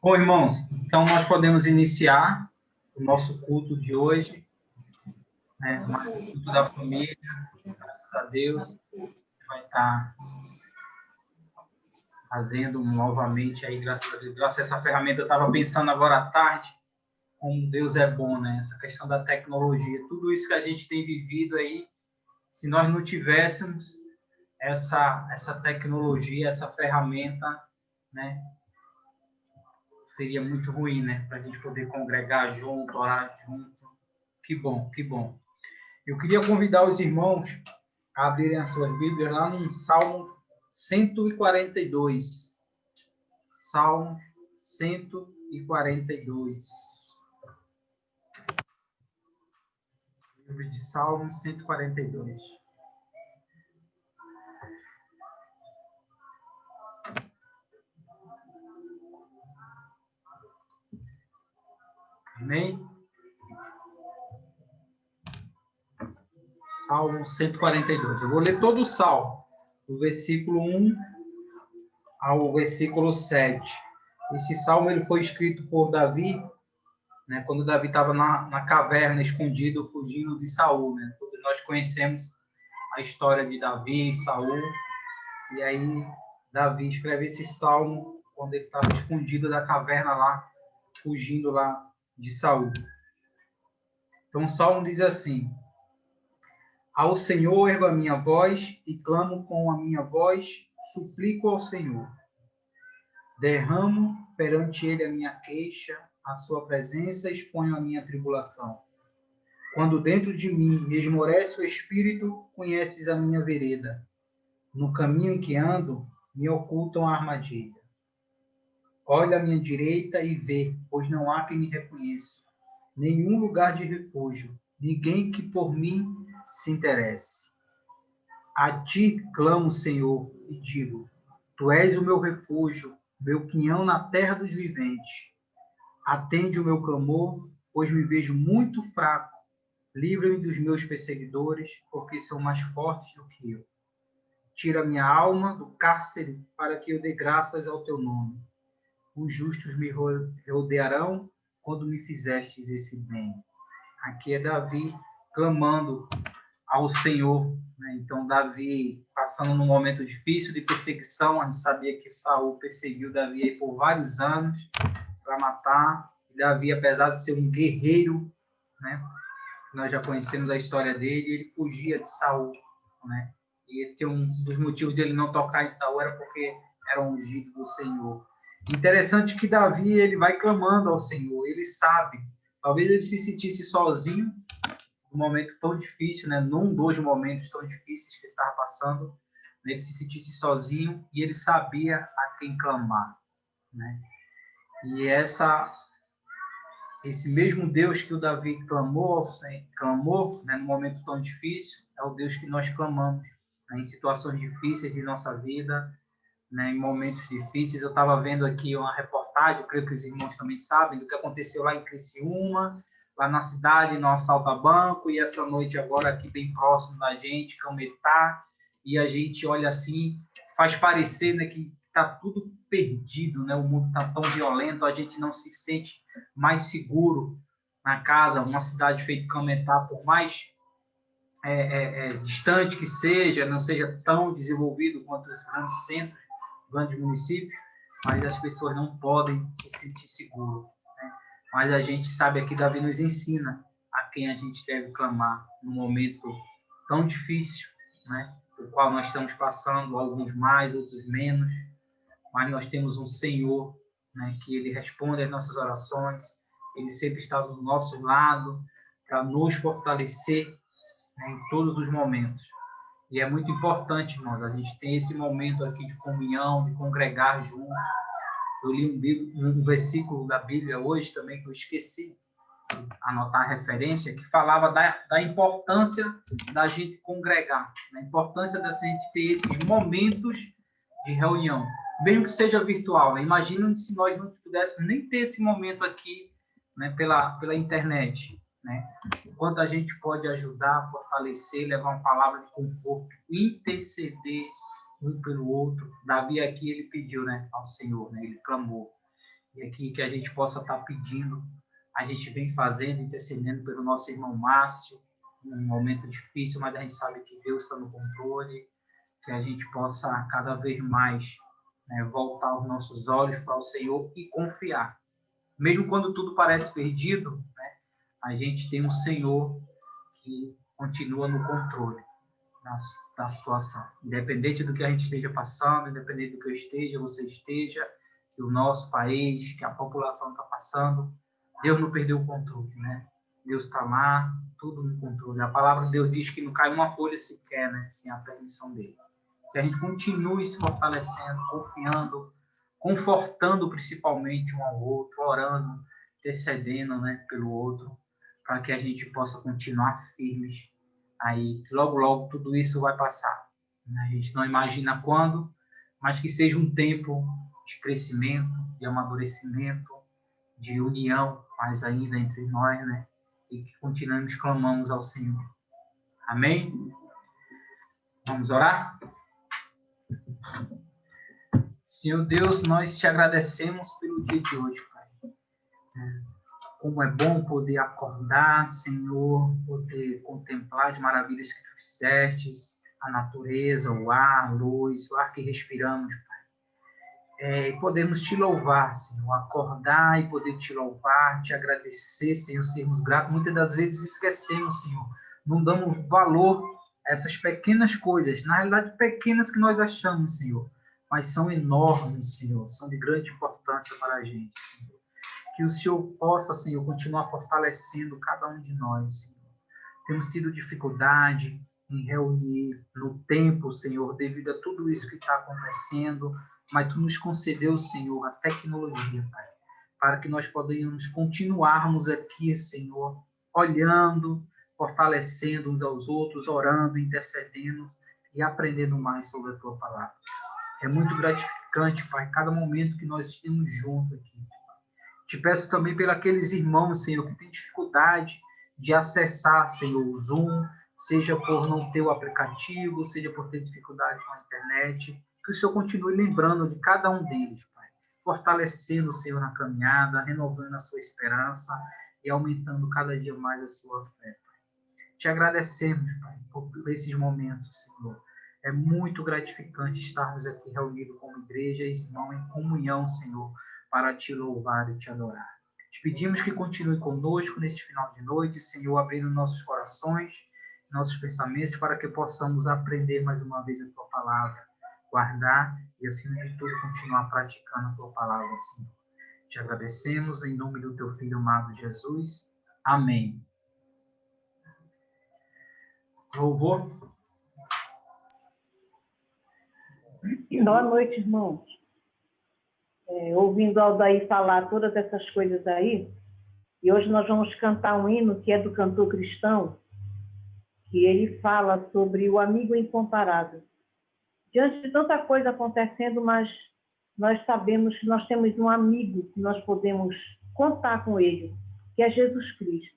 Bom, irmãos, então nós podemos iniciar o nosso culto de hoje, né? Mais um culto da família, graças a Deus, vai estar fazendo novamente aí, graças a Deus. Graças a essa ferramenta, eu estava pensando agora à tarde, como Deus é bom, né? Essa questão da tecnologia, tudo isso que a gente tem vivido aí, se nós não tivéssemos essa tecnologia, essa ferramenta, né? Seria muito ruim, né? Para a gente poder congregar junto, orar junto. Que bom, que bom. Eu queria convidar os irmãos a abrirem as suas Bíblias lá no Salmo 142. Salmo 142. Livro de Salmo 142. Amém? Salmo 142. Eu vou ler todo o Salmo, do versículo 1 ao versículo 7. Esse Salmo ele foi escrito por Davi, né, quando Davi estava na caverna, escondido, fugindo de Saul. Né? Todos nós conhecemos a história de Davi e Saul. E aí, Davi escreve esse Salmo quando ele estava escondido da caverna lá, fugindo lá de Saul. Então, o Salmo diz assim: Ao Senhor ergo a minha voz e clamo com a minha voz, suplico ao Senhor. Derramo perante ele a minha queixa, a sua presença exponho a minha tribulação. Quando dentro de mim me esmorece o espírito, conheces a minha vereda. No caminho em que ando, me ocultam a armadilha. Olha à minha direita e vê, pois não há quem me reconheça. Nenhum lugar de refúgio, ninguém que por mim se interesse. A ti clamo, Senhor, e digo, tu és o meu refúgio, meu quinhão na terra dos viventes. Atende o meu clamor, pois me vejo muito fraco. Livra-me dos meus perseguidores, porque são mais fortes do que eu. Tira minha alma do cárcere, para que eu dê graças ao teu nome. Os justos me rodearão quando me fizestes esse bem. Aqui é Davi clamando ao Senhor. Né? Então, Davi passando num momento difícil de perseguição. A gente sabia que Saul perseguiu Davi aí por vários anos para matar. Davi, apesar de ser um guerreiro, né? Nós já conhecemos a história dele, ele fugia de Saul, né? E um dos motivos dele não tocar em Saul era porque era um ungido do Senhor. Interessante que Davi ele vai clamando ao Senhor, ele sabe. Talvez ele se sentisse sozinho num momento tão difícil, né? Num dos momentos tão difíceis que ele estava passando, né? Ele se sentisse sozinho e ele sabia a quem clamar, né? E esse mesmo Deus que o Davi clamou, né, num momento tão difícil, é o Deus que nós clamamos, né, em situações difíceis de nossa vida, né, em momentos difíceis. Eu estava vendo aqui uma reportagem, eu creio que os irmãos também sabem, do que aconteceu lá em Criciúma, lá na cidade, no assalto a banco, e essa noite agora aqui bem próximo da gente, Cametá, e a gente olha assim, faz parecer, né, que está tudo perdido, né? O mundo está tão violento, a gente não se sente mais seguro na casa. Uma cidade feita Cametá, por mais distante que seja, não seja tão desenvolvido quanto os grandes centros, grandes municípios, mas as pessoas não podem se sentir seguras. Né? Mas a gente sabe aqui, Davi nos ensina a quem a gente deve clamar num momento tão difícil, né? O qual nós estamos passando, alguns mais, outros menos, mas nós temos um Senhor, né, que ele responde às nossas orações, ele sempre está do nosso lado para nos fortalecer, né, em todos os momentos. E é muito importante, irmãos, a gente ter esse momento aqui de comunhão, de congregar juntos. Eu li um versículo da Bíblia hoje também, que eu esqueci de anotar a referência, que falava da importância da gente congregar, da importância da gente ter esses momentos de reunião, mesmo que seja virtual. Né? Imagina se nós não pudéssemos nem ter esse momento aqui, né, pela internet. Né? O quanto a gente pode ajudar, fortalecer, levar uma palavra de conforto, interceder um pelo outro. Davi aqui, ele pediu, né, ao Senhor, né? Ele clamou. E aqui que a gente possa estar pedindo, a gente vem fazendo, intercedendo pelo nosso irmão Márcio, num momento difícil, mas a gente sabe que Deus está no controle, que a gente possa cada vez mais, né, voltar os nossos olhos para o Senhor e confiar. Mesmo quando tudo parece perdido, né, a gente tem um Senhor que continua no controle da situação. Independente do que a gente esteja passando, independente do que eu esteja, você esteja, que o nosso país, que a população está passando, Deus não perdeu o controle, né? Deus está lá, tudo no controle. A palavra de Deus diz que não cai uma folha sequer, né, sem a permissão dele. Que a gente continue se fortalecendo, confiando, confortando principalmente um ao outro, orando, intercedendo, né, pelo outro, para que a gente possa continuar firmes. Aí, logo, logo, tudo isso vai passar. A gente não imagina quando, mas que seja um tempo de crescimento, de amadurecimento, de união mais ainda entre nós, né? E que continuemos clamamos ao Senhor. Amém? Vamos orar? Senhor Deus, nós te agradecemos pelo dia de hoje, Pai. Como é bom poder acordar, Senhor, poder contemplar as maravilhas que tu fizestes, a natureza, o ar, a luz, o ar que respiramos, Pai. E podemos te louvar, Senhor, acordar e poder te louvar, te agradecer, Senhor, sermos gratos. Muitas das vezes esquecemos, Senhor, não damos valor a essas pequenas coisas, na realidade pequenas que nós achamos, Senhor, mas são enormes, Senhor, são de grande importância para a gente, Senhor. Que o Senhor possa, Senhor, continuar fortalecendo cada um de nós, Senhor. Temos tido dificuldade em reunir no tempo, Senhor, devido a tudo isso que está acontecendo, mas Tu nos concedeu, Senhor, a tecnologia, Pai, para que nós possamos continuarmos aqui, Senhor, olhando, fortalecendo uns aos outros, orando, intercedendo e aprendendo mais sobre a Tua palavra. É muito gratificante, Pai, cada momento que nós estamos juntos aqui. Te peço também pelos aqueles irmãos, Senhor, que têm dificuldade de acessar, Senhor, o Zoom, seja por não ter o aplicativo, seja por ter dificuldade com a internet, que o Senhor continue lembrando de cada um deles, Pai, fortalecendo o Senhor na caminhada, renovando a sua esperança e aumentando cada dia mais a sua fé, Pai. Te agradecemos, Pai, por esses momentos, Senhor. É muito gratificante estarmos aqui reunidos como igreja e irmão em comunhão, Senhor, para te louvar e te adorar. Te pedimos que continue conosco neste final de noite, Senhor, abrindo nossos corações, nossos pensamentos, para que possamos aprender mais uma vez a Tua palavra, guardar e, acima de tudo, continuar praticando a Tua palavra, Senhor. Te agradecemos em nome do Teu Filho amado Jesus. Amém. Louvor. Boa noite, irmãos. Ouvindo Aldair falar todas essas coisas aí, e hoje nós vamos cantar um hino que é do cantor cristão, que ele fala sobre o amigo incomparável. Diante de tanta coisa acontecendo, mas nós sabemos que nós temos um amigo que nós podemos contar com ele, que é Jesus Cristo.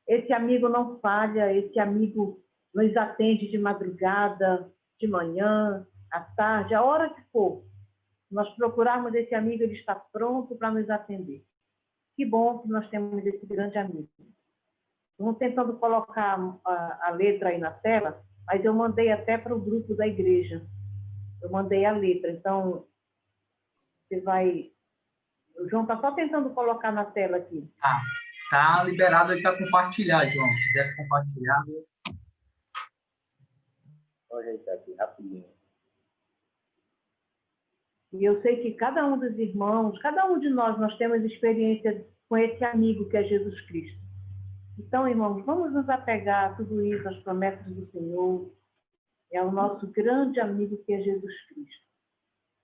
Esse amigo não falha, esse amigo nos atende de madrugada, de manhã, à tarde, a hora que for. Nós procurarmos esse amigo, ele está pronto para nos atender. Que bom que nós temos esse grande amigo. Estamos tentando colocar a letra aí na tela, mas eu mandei até para o grupo da igreja. Eu mandei a letra, então você vai... O João está só tentando colocar na tela aqui. Tá liberado aí para compartilhar, João. Se quiser compartilhar. Vou ajeitar aqui rapidinho. E eu sei que cada um dos irmãos, cada um de nós temos experiência com esse amigo que é Jesus Cristo. Então, irmãos, vamos nos apegar a tudo isso, às promessas do Senhor. É o nosso grande amigo que é Jesus Cristo.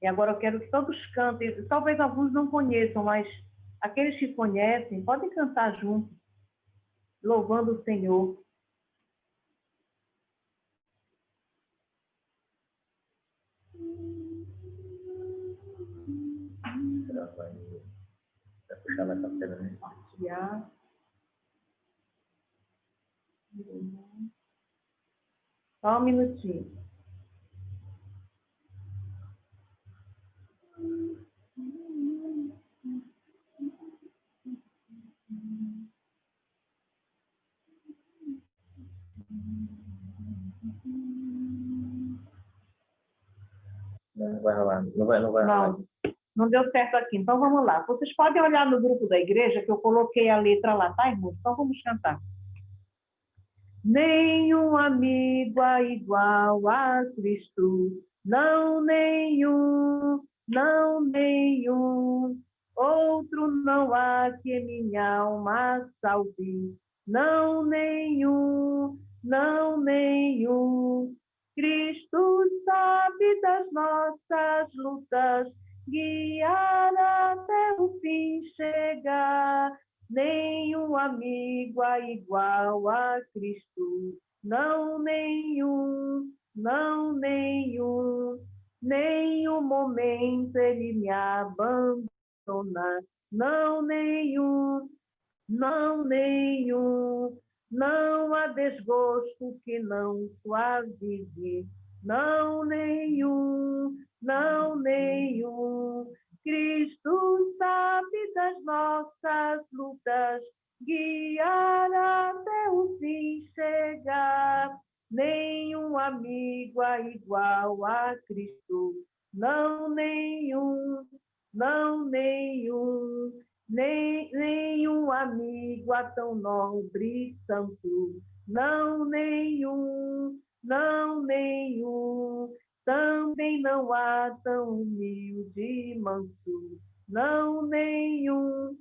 E agora eu quero que todos cantem. Talvez alguns não conheçam, mas aqueles que conhecem podem cantar juntos, louvando o Senhor. Vai puxar mais pra tela, né? Compartilhar. Só um minutinho. Não vai rolar. Não vai rolar. Não deu certo aqui. Então vamos lá. Vocês podem olhar no grupo da igreja que eu coloquei a letra lá, tá, irmão? Então vamos cantar. Nenhum amigo é igual a Cristo, não nenhum, não nenhum. Outro não há que minha alma salve, não nenhum, não nenhum. Cristo sabe das nossas lutas, guiar até o fim chegar. Nenhum amigo é igual a Cristo, não nenhum, não nenhum. Nenhum momento ele me abandona, não nenhum, não nenhum. Não há desgosto que não suavize, não nenhum, não nenhum. Cristo sabe das nossas lutas, guiar até o fim chegar. Nenhum amigo é igual a Cristo, não nenhum, não nenhum. Nenhum amigo é tão nobre e santo, não nenhum, não nenhum. Também não há tão humilde e manso, não nenhum,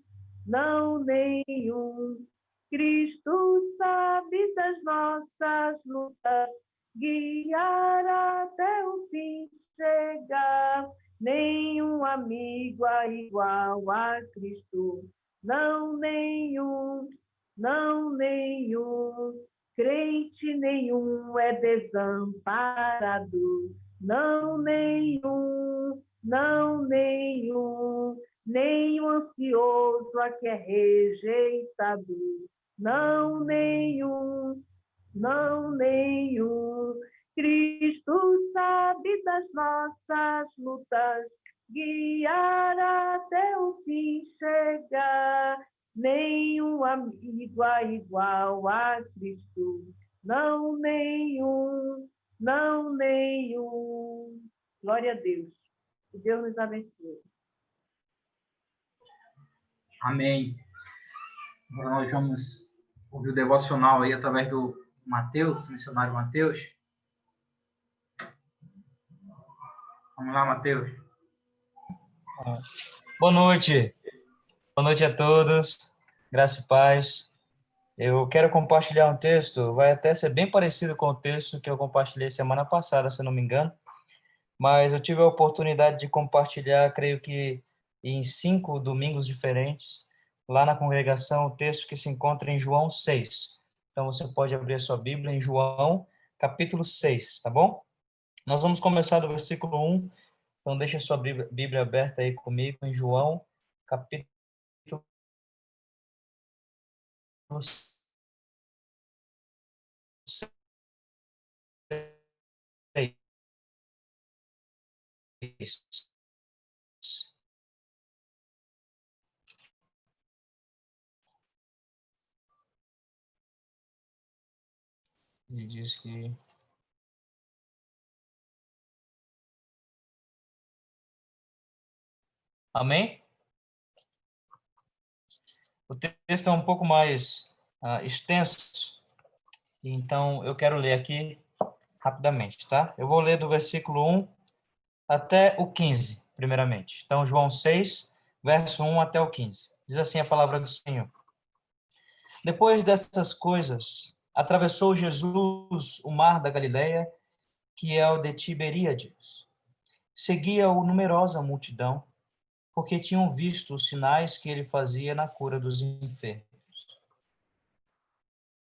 não nenhum. Cristo sabe das nossas lutas, guiar até o fim chegar. Nenhum amigo é igual a Cristo, não nenhum, não nenhum. Crente nenhum é desamparado, não nenhum, não nenhum. Nenhum ansioso a que é rejeitado, não nenhum, não nenhum. Cristo sabe das nossas lutas, guiar até o fim chegar. Nenhum amigo é igual a Cristo, não nenhum, não nenhum. Glória a Deus. Que Deus nos abençoe. Amém. Agora nós vamos ouvir o devocional aí através do Mateus, missionário Mateus. Vamos lá, Mateus. Boa noite. Boa noite a todos. Graça e paz. Eu quero compartilhar um texto, vai até ser bem parecido com o texto que eu compartilhei semana passada, se eu não me engano, mas eu tive a oportunidade de compartilhar, creio que em 5 domingos diferentes, lá na congregação, o texto que se encontra em João 6. Então você pode abrir a sua Bíblia em João, capítulo 6, tá bom? Nós vamos começar do versículo 1. Então, deixa a sua Bíblia aberta aí comigo em João, capítulo 6. Ele diz que... Amém? O texto é um pouco mais extenso, então eu quero ler aqui rapidamente, tá? Eu vou ler do versículo 1 até o 15, primeiramente. Então, João 6, verso 1 até o 15. Diz assim a palavra do Senhor. Depois dessas coisas, atravessou Jesus o mar da Galileia, que é o de Tiberíades. Seguia-o numerosa multidão, porque tinham visto os sinais que ele fazia na cura dos enfermos.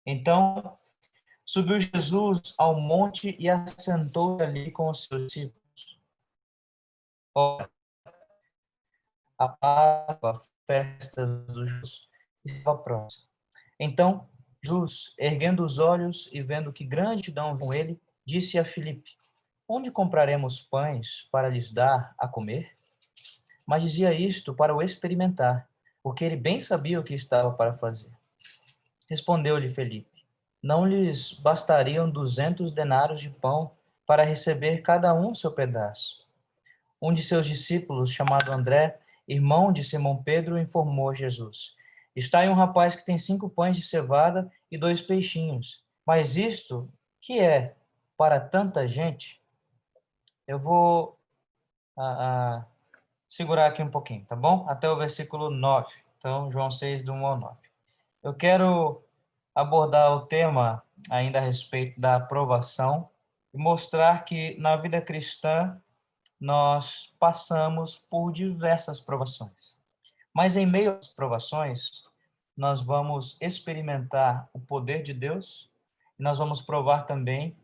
Então, subiu Jesus ao monte e assentou ali com os seus discípulos. Ora, a Páscoa, a festa dos judeus, estava próxima. Então, Jesus, erguendo os olhos e vendo que grande multidão com ele, disse a Filipe: onde compraremos pães para lhes dar a comer? Mas dizia isto para o experimentar, porque ele bem sabia o que estava para fazer. Respondeu-lhe Filipe: não lhes bastariam 200 denários de pão para receber cada um seu pedaço? um de seus discípulos, chamado André, irmão de Simão Pedro, informou a Jesus: está aí um rapaz que tem 5 pães de cevada e 2 peixinhos. Mas isto, que é para tanta gente? Eu vou segurar aqui um pouquinho, tá bom? Até o versículo 9. Então, João 6, do 1 ao 9. Eu quero abordar o tema ainda a respeito da aprovação e mostrar que na vida cristã nós passamos por diversas provações. Mas em meio às provações, nós vamos experimentar o poder de Deus e nós vamos provar também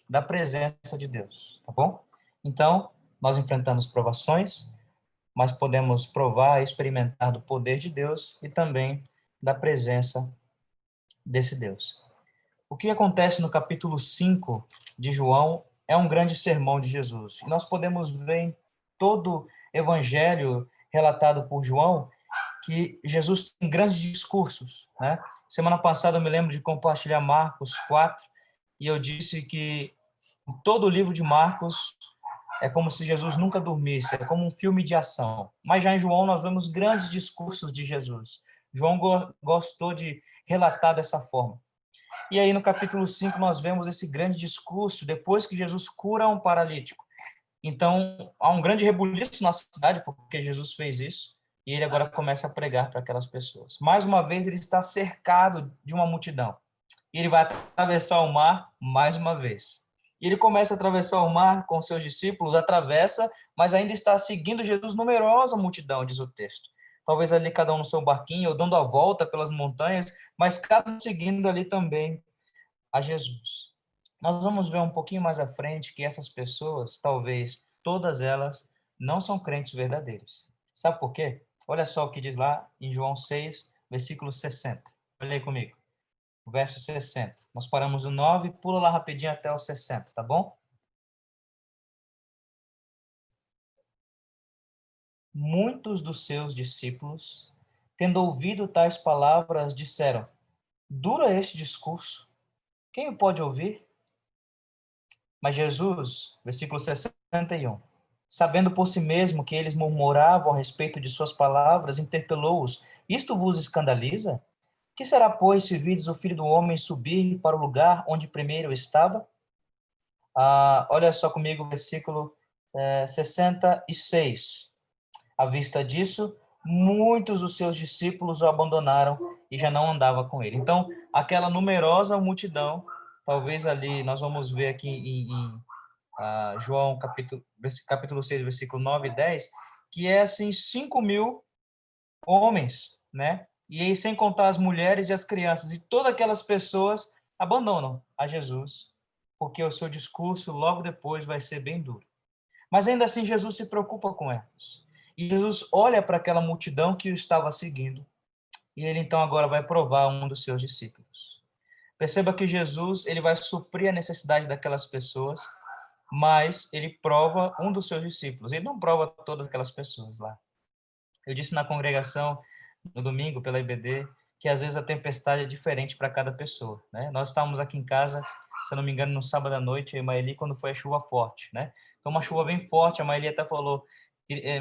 da presença de Deus, tá bom? Então, nós enfrentamos provações, mas podemos provar e experimentar do poder de Deus e também da presença desse Deus. O que acontece no capítulo 5 de João é um grande sermão de Jesus. E nós podemos ver em todo o evangelho relatado por João que Jesus tem grandes discursos, né? Semana passada eu me lembro de compartilhar Marcos 4 e eu disse que todo o livro de Marcos é como se Jesus nunca dormisse, é como um filme de ação. Mas já em João nós vemos grandes discursos de Jesus. João gostou de relatar dessa forma. E aí no capítulo 5 nós vemos esse grande discurso depois que Jesus cura um paralítico. Então há um grande rebuliço na cidade porque Jesus fez isso e ele agora começa a pregar para aquelas pessoas. Mais uma vez ele está cercado de uma multidão. E ele vai atravessar o mar mais uma vez. E ele começa a atravessar o mar com seus discípulos, atravessa, mas ainda está seguindo Jesus numerosa multidão, diz o texto. Talvez ali cada um no seu barquinho, ou dando a volta pelas montanhas, mas cada um seguindo ali também a Jesus. Nós vamos ver um pouquinho mais à frente que essas pessoas, talvez todas elas, não são crentes verdadeiros. Sabe por quê? Olha só o que diz lá em João 6, versículo 60. Olha aí comigo. Verso 60. Nós paramos no 9, pula lá rapidinho até o 60, tá bom? Muitos dos seus discípulos, tendo ouvido tais palavras, disseram: dura este discurso, quem o pode ouvir? Mas Jesus, versículo 61, sabendo por si mesmo que eles murmuravam a respeito de suas palavras, interpelou-os: isto vos escandaliza? Que será, pois, se vides o Filho do Homem subir para o lugar onde primeiro estava? Olha só comigo o versículo 66. À vista disso, muitos dos seus discípulos o abandonaram e já não andava com ele. Então, aquela numerosa multidão, talvez ali, nós vamos ver aqui em João capítulo 6, versículo 9 e 10, que é assim 5.000 homens, né? E aí, sem contar as mulheres e as crianças, e todas aquelas pessoas abandonam a Jesus, porque o seu discurso logo depois vai ser bem duro. Mas ainda assim, Jesus se preocupa com elas. E Jesus olha para aquela multidão que o estava seguindo, e ele então agora vai provar um dos seus discípulos. Perceba que Jesus, ele vai suprir a necessidade daquelas pessoas, mas ele prova um dos seus discípulos. Ele não prova todas aquelas pessoas lá. Eu disse na congregação no domingo pela IBD que às vezes a tempestade é diferente para cada pessoa, né? Nós estávamos aqui em casa, se eu não me engano, no sábado à noite, eu e Maeli, quando foi a chuva forte, né? Então uma chuva bem forte, a Maeli até falou: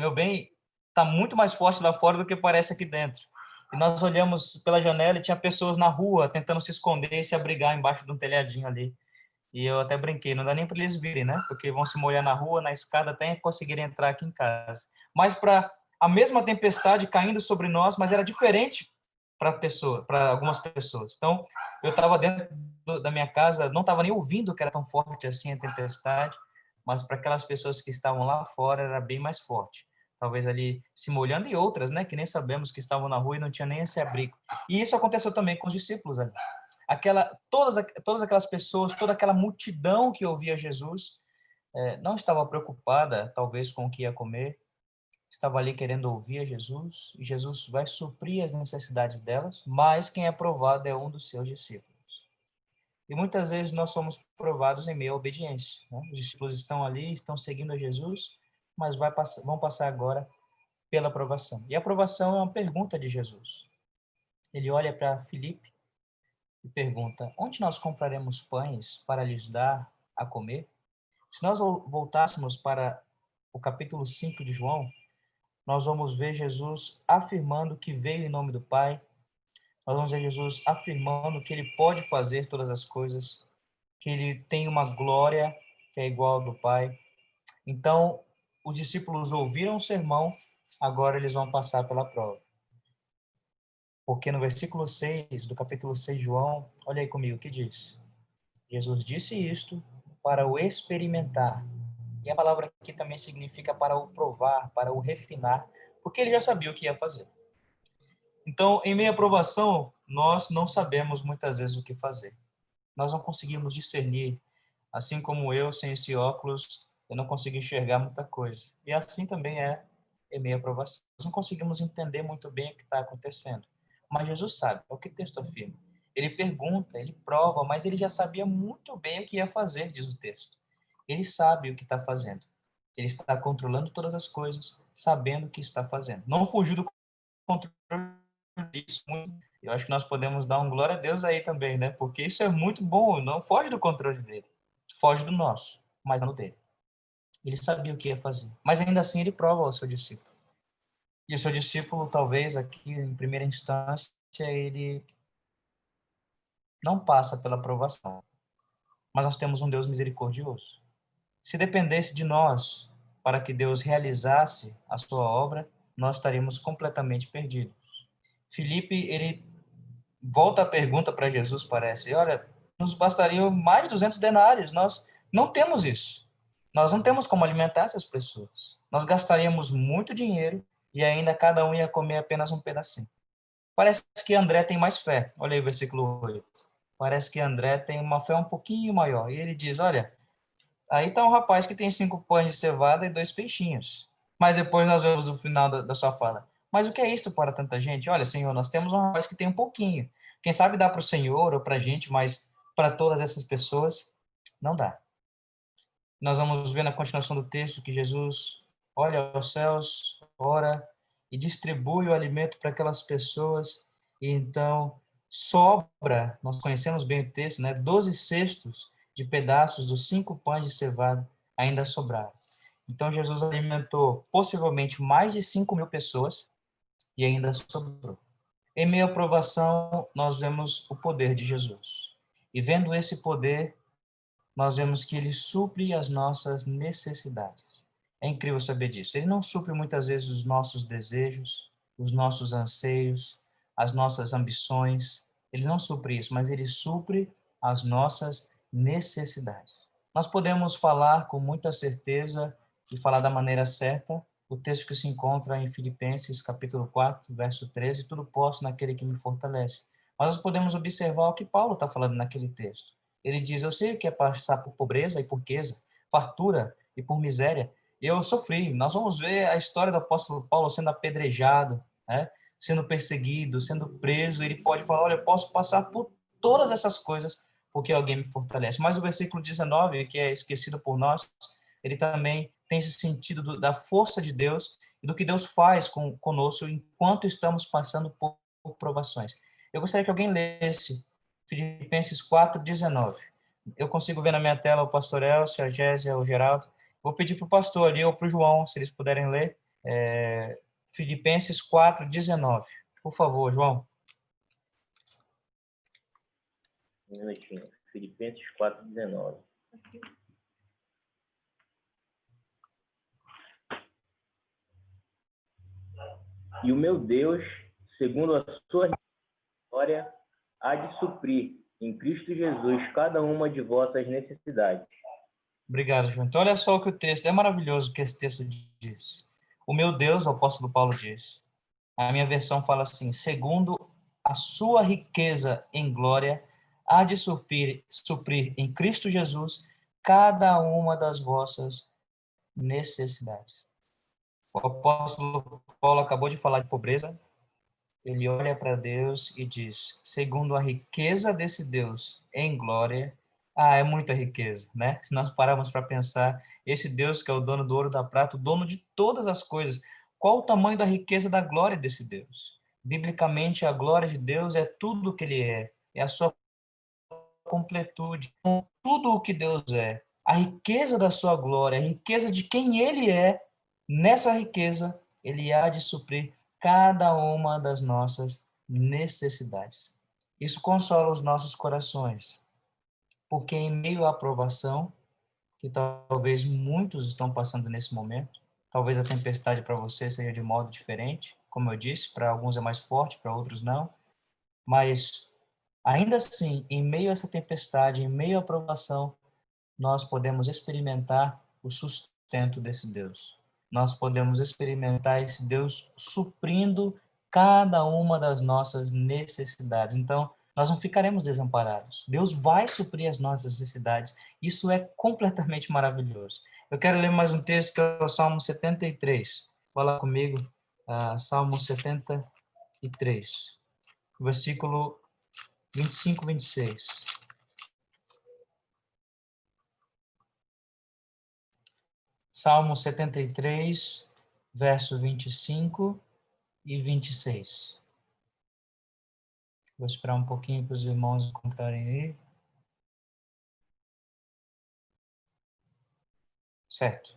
meu bem, tá muito mais forte lá fora do que parece aqui dentro. E nós olhamos pela janela e tinha pessoas na rua tentando se esconder e se abrigar embaixo de um telhadinho ali. E eu até brinquei, não dá nem para eles virem, né? Porque vão se molhar na rua, na escada, até conseguirem entrar aqui em casa. Mas para a mesma tempestade caindo sobre nós, mas era diferente para algumas pessoas. Então, eu estava dentro da minha casa, não estava nem ouvindo que era tão forte assim a tempestade, mas para aquelas pessoas que estavam lá fora era bem mais forte. Talvez ali se molhando e outras, né, que nem sabemos que estavam na rua e não tinha nem esse abrigo. E isso aconteceu também com os discípulos ali. Todas aquelas pessoas, toda aquela multidão que ouvia Jesus, não estava preocupada, talvez, com o que ia comer, estava ali querendo ouvir a Jesus, e Jesus vai suprir as necessidades delas, mas quem é provado é um dos seus discípulos. E muitas vezes nós somos provados em meio à obediência, né? Os discípulos estão ali, estão seguindo a Jesus, mas vão passar agora pela provação. E a provação é uma pergunta de Jesus. Ele olha para Filipe e pergunta: onde nós compraremos pães para lhes dar a comer? Se nós voltássemos para o capítulo 5 de João, nós vamos ver Jesus afirmando que veio em nome do Pai. Nós vamos ver Jesus afirmando que ele pode fazer todas as coisas, que ele tem uma glória que é igual ao do Pai. Então, os discípulos ouviram o sermão, agora eles vão passar pela prova. Porque no versículo 6 do capítulo 6 de João, olha aí comigo o que diz. Jesus disse isto para o experimentar. E a palavra aqui também significa para o provar, para o refinar, porque ele já sabia o que ia fazer. Então, em meio à provação, nós não sabemos muitas vezes o que fazer. Nós não conseguimos discernir, assim como eu, sem esse óculos, eu não consigo enxergar muita coisa. E assim também é em meio à provação. Nós não conseguimos entender muito bem o que está acontecendo. Mas Jesus sabe, é o que o texto afirma. Ele pergunta, ele prova, mas ele já sabia muito bem o que ia fazer, diz o texto. Ele sabe o que está fazendo. Ele está controlando todas as coisas, sabendo o que está fazendo. Não fugiu do controle disso. Eu acho que nós podemos dar um glória a Deus aí também, né? Porque isso é muito bom, não foge do controle dele. Foge do nosso, mas não do dele. Ele sabia o que ia fazer. Mas ainda assim ele prova ao seu discípulo. E o seu discípulo, talvez aqui em primeira instância, ele não passa pela provação. Mas nós temos um Deus misericordioso. Se dependesse de nós para que Deus realizasse a sua obra, nós estaríamos completamente perdidos. Filipe, ele volta a pergunta para Jesus, parece. Olha, nos bastariam mais de 200 denários. Nós não temos isso. Nós não temos como alimentar essas pessoas. Nós gastaríamos muito dinheiro e ainda cada um ia comer apenas um pedacinho. Parece que André tem mais fé. Olha aí o versículo 8. Parece que André tem uma fé um pouquinho maior. E ele diz, olha, aí está um rapaz que tem 5 pães de cevada e 2 peixinhos. Mas depois nós vemos o final da sua fala. Mas o que é isto para tanta gente? Olha, Senhor, nós temos um rapaz que tem um pouquinho. Quem sabe dá para o Senhor ou para a gente, mas para todas essas pessoas, não dá. Nós vamos ver na continuação do texto que Jesus olha aos céus, ora e distribui o alimento para aquelas pessoas. E então sobra, nós conhecemos bem o texto, né? 12 cestos de pedaços dos 5 pães de cevada ainda sobraram. Então Jesus alimentou possivelmente mais de 5.000 pessoas e ainda sobrou. Em meio à provação, nós vemos o poder de Jesus. E vendo esse poder, nós vemos que ele supre as nossas necessidades. É incrível saber disso. Ele não supre muitas vezes os nossos desejos, os nossos anseios, as nossas ambições. Ele não supre isso, mas ele supre as nossas necessidades. Nós podemos falar com muita certeza e falar da maneira certa o texto que se encontra em Filipenses, capítulo 4, verso 13, tudo posso naquele que me fortalece. Mas nós podemos observar o que Paulo está falando naquele texto. Ele diz, eu sei o que é passar por pobreza e por riqueza, fartura e por miséria. Eu sofri. Nós vamos ver a história do apóstolo Paulo sendo apedrejado, né? Sendo perseguido, sendo preso. Ele pode falar, olha, eu posso passar por todas essas coisas porque alguém me fortalece. Mas o versículo 19, que é esquecido por nós, ele também tem esse sentido da força de Deus e do que Deus faz conosco enquanto estamos passando por provações. Eu gostaria que alguém lesse Filipenses 4:19. Eu consigo ver na minha tela o pastor Elcio, a Gésia, o Geraldo. Vou pedir para o pastor ali ou para o João, se eles puderem ler. Filipenses 4:19. Por favor, João. Um minutinho. Filipenses 4:19. E o meu Deus, segundo a sua glória, há de suprir em Cristo Jesus cada uma de vossas necessidades. Obrigado, João. Então, olha só o que o texto, é maravilhoso o que esse texto diz. O meu Deus, o apóstolo Paulo diz. A minha versão fala assim, segundo a sua riqueza em glória, há de suprir em Cristo Jesus cada uma das vossas necessidades. O apóstolo Paulo acabou de falar de pobreza. Ele olha para Deus e diz, segundo a riqueza desse Deus em glória, é muita riqueza, né? Se nós pararmos para pensar, esse Deus que é o dono do ouro e da prata, o dono de todas as coisas, qual o tamanho da riqueza da glória desse Deus? Biblicamente, a glória de Deus é tudo o que ele é a sua completude. Tudo o que Deus é, a riqueza da sua glória, a riqueza de quem ele é, nessa riqueza, ele há de suprir cada uma das nossas necessidades. Isso consola os nossos corações, porque em meio à provação, que talvez muitos estão passando nesse momento, talvez a tempestade para você seja de modo diferente, como eu disse, para alguns é mais forte, para outros não, mas ainda assim, em meio a essa tempestade, em meio à provação, nós podemos experimentar o sustento desse Deus. Nós podemos experimentar esse Deus suprindo cada uma das nossas necessidades. Então, nós não ficaremos desamparados. Deus vai suprir as nossas necessidades. Isso é completamente maravilhoso. Eu quero ler mais um texto que é o Salmo 73. Fala comigo, Salmo 73, versículo 25, 26. Salmo 73, verso 25 e 26. Vou esperar um pouquinho para os irmãos encontrarem aí. Certo.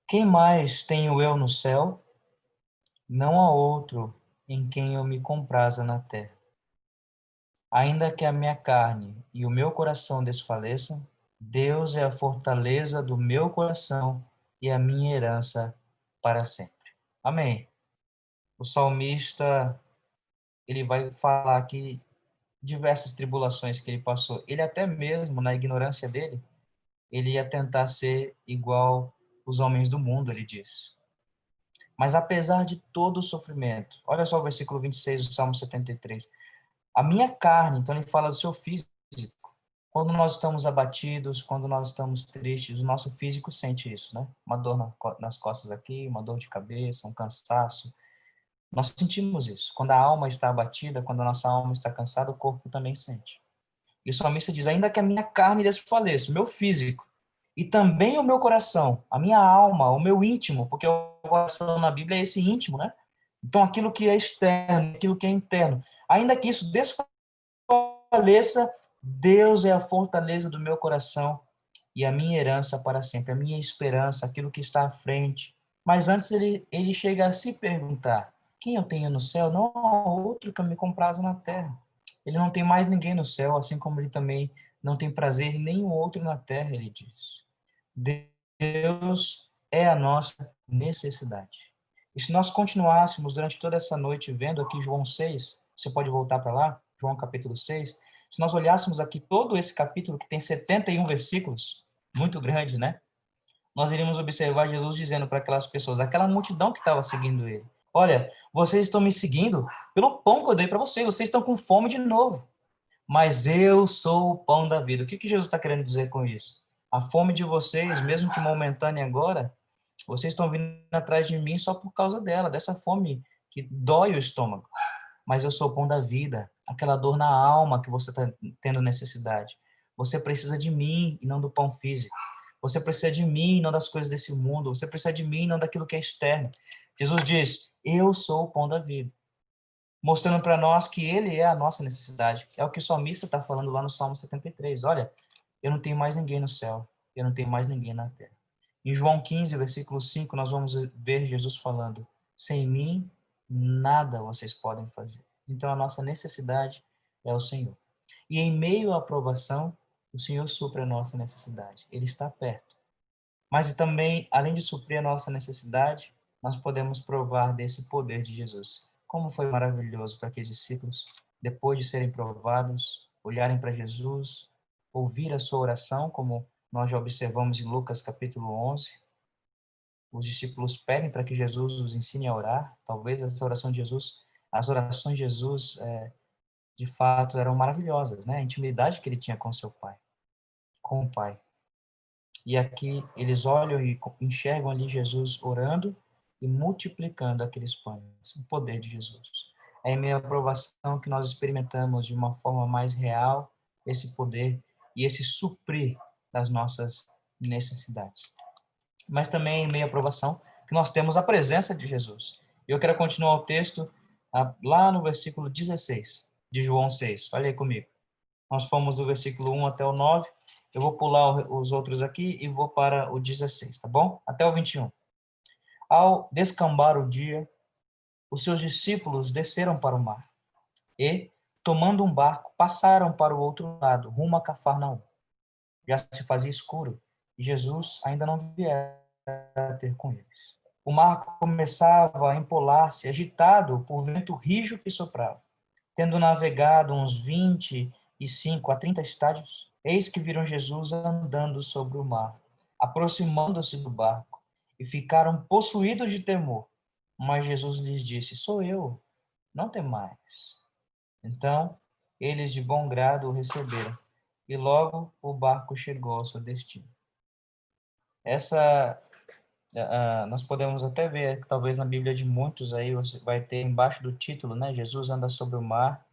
Quem mais tenho eu no céu? Não há outro em quem eu me compraza na terra. Ainda que a minha carne e o meu coração desfaleçam, Deus é a fortaleza do meu coração e a minha herança para sempre. Amém. O salmista, ele vai falar aqui diversas tribulações que ele passou. Ele até mesmo, na ignorância dele, ele ia tentar ser igual os homens do mundo, ele diz. Mas apesar de todo o sofrimento, olha só o versículo 26 do Salmo 73. A minha carne, então ele fala do seu físico. Quando nós estamos abatidos, quando nós estamos tristes, o nosso físico sente isso, né? Uma dor nas costas aqui, uma dor de cabeça, um cansaço. Nós sentimos isso. Quando a alma está abatida, quando a nossa alma está cansada, o corpo também sente. E o salmista diz, ainda que a minha carne desfaleça, o meu físico, e também o meu coração, a minha alma, o meu íntimo, porque o coração na Bíblia é esse íntimo, né? Então, aquilo que é externo, aquilo que é interno, ainda que isso desfaleça, Deus é a fortaleza do meu coração e a minha herança para sempre, a minha esperança, aquilo que está à frente. Mas antes ele chega a se perguntar, quem eu tenho no céu? Não há outro que eu me comprazo na terra. Ele não tem mais ninguém no céu, assim como ele também não tem prazer em nenhum outro na terra, ele diz. Deus é a nossa necessidade. E se nós continuássemos durante toda essa noite vendo aqui João 6, você pode voltar para lá, João capítulo 6, se nós olhássemos aqui todo esse capítulo, que tem 71 versículos, muito grande, né? Nós iríamos observar Jesus dizendo para aquelas pessoas, aquela multidão que estava seguindo ele, olha, vocês estão me seguindo pelo pão que eu dei para vocês estão com fome de novo, mas eu sou o pão da vida. O que Jesus está querendo dizer com isso? A fome de vocês, mesmo que momentânea agora, vocês estão vindo atrás de mim só por causa dela, dessa fome que dói o estômago. Mas eu sou o pão da vida, aquela dor na alma que você está tendo necessidade. Você precisa de mim e não do pão físico. Você precisa de mim e não das coisas desse mundo. Você precisa de mim e não daquilo que é externo. Jesus diz, eu sou o pão da vida. Mostrando para nós que ele é a nossa necessidade. É o que o salmista está falando lá no Salmo 73. Olha, eu não tenho mais ninguém no céu. Eu não tenho mais ninguém na terra. Em João 15, versículo 5, nós vamos ver Jesus falando, sem mim, nada vocês podem fazer. Então, a nossa necessidade é o Senhor. E em meio à provação, o Senhor supre a nossa necessidade. Ele está perto. Mas também, além de suprir a nossa necessidade, nós podemos provar desse poder de Jesus. Como foi maravilhoso para aqueles discípulos, depois de serem provados, olharem para Jesus, ouvir a sua oração, como nós já observamos em Lucas capítulo 11. Os discípulos pedem para que Jesus os ensine a orar. Talvez essa oração de Jesus, as orações de Jesus, de fato, eram maravilhosas, né? A intimidade que ele tinha com seu Pai, com o Pai. E aqui eles olham e enxergam ali Jesus orando e multiplicando aqueles pães, o poder de Jesus. É em meio à provação que nós experimentamos de uma forma mais real esse poder e esse suprir das nossas necessidades. Mas também em meio à provação que nós temos a presença de Jesus. E eu quero continuar o texto lá no versículo 16 de João 6. Olha aí comigo. Nós fomos do versículo 1 até o 9. Eu vou pular os outros aqui e vou para o 16, tá bom? Até o 21. Ao descambar o dia, os seus discípulos desceram para o mar e, tomando um barco, passaram para o outro lado, rumo a Cafarnaum. Já se fazia escuro e Jesus ainda não viera ter com eles. O mar começava a empolar-se, agitado por vento rijo que soprava. Tendo navegado uns 25 a 30 estádios, eis que viram Jesus andando sobre o mar, aproximando-se do barco, e ficaram possuídos de temor. Mas Jesus lhes disse: Sou eu, não temais. Então, eles de bom grado o receberam, e logo o barco chegou ao seu destino. Essa nós podemos até ver, talvez na Bíblia de muitos aí, você vai ter embaixo do título, né, Jesus anda sobre o mar,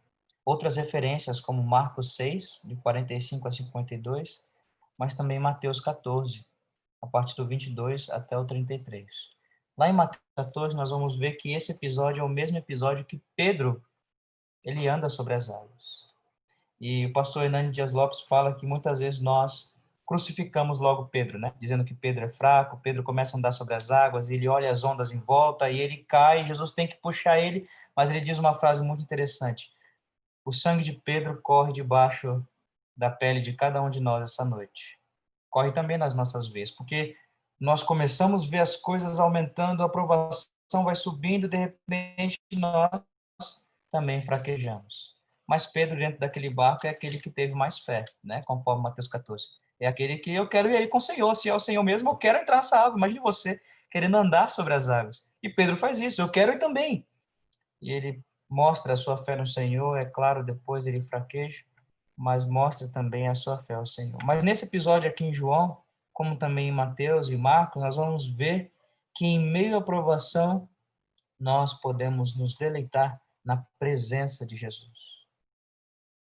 outras referências como Marcos 6, de 45 a 52, mas também Mateus 14, a partir do 22 até o 33. Lá em Mateus 14, nós vamos ver que esse episódio é o mesmo episódio que Pedro, ele anda sobre as águas. E o pastor Hernani Dias Lopes fala que muitas vezes nós crucificamos logo Pedro, né? Dizendo que Pedro é fraco, Pedro começa a andar sobre as águas, ele olha as ondas em volta e ele cai, Jesus tem que puxar ele, mas ele diz uma frase muito interessante: o sangue de Pedro corre debaixo da pele de cada um de nós essa noite. Corre também nas nossas veias, porque nós começamos a ver as coisas aumentando, a aprovação vai subindo, de repente nós também fraquejamos. Mas Pedro, dentro daquele barco, é aquele que teve mais fé, né? Conforme Mateus 14. É aquele que eu quero ir aí com o Senhor. Se é o Senhor mesmo, eu quero entrar nessa água. Imagine você querendo andar sobre as águas. E Pedro faz isso. Eu quero ir também. E ele mostra a sua fé no Senhor. É claro, depois ele fraqueja, mas mostra também a sua fé ao Senhor. Mas nesse episódio aqui em João, como também em Mateus e Marcos, nós vamos ver que em meio à provação, nós podemos nos deleitar na presença de Jesus.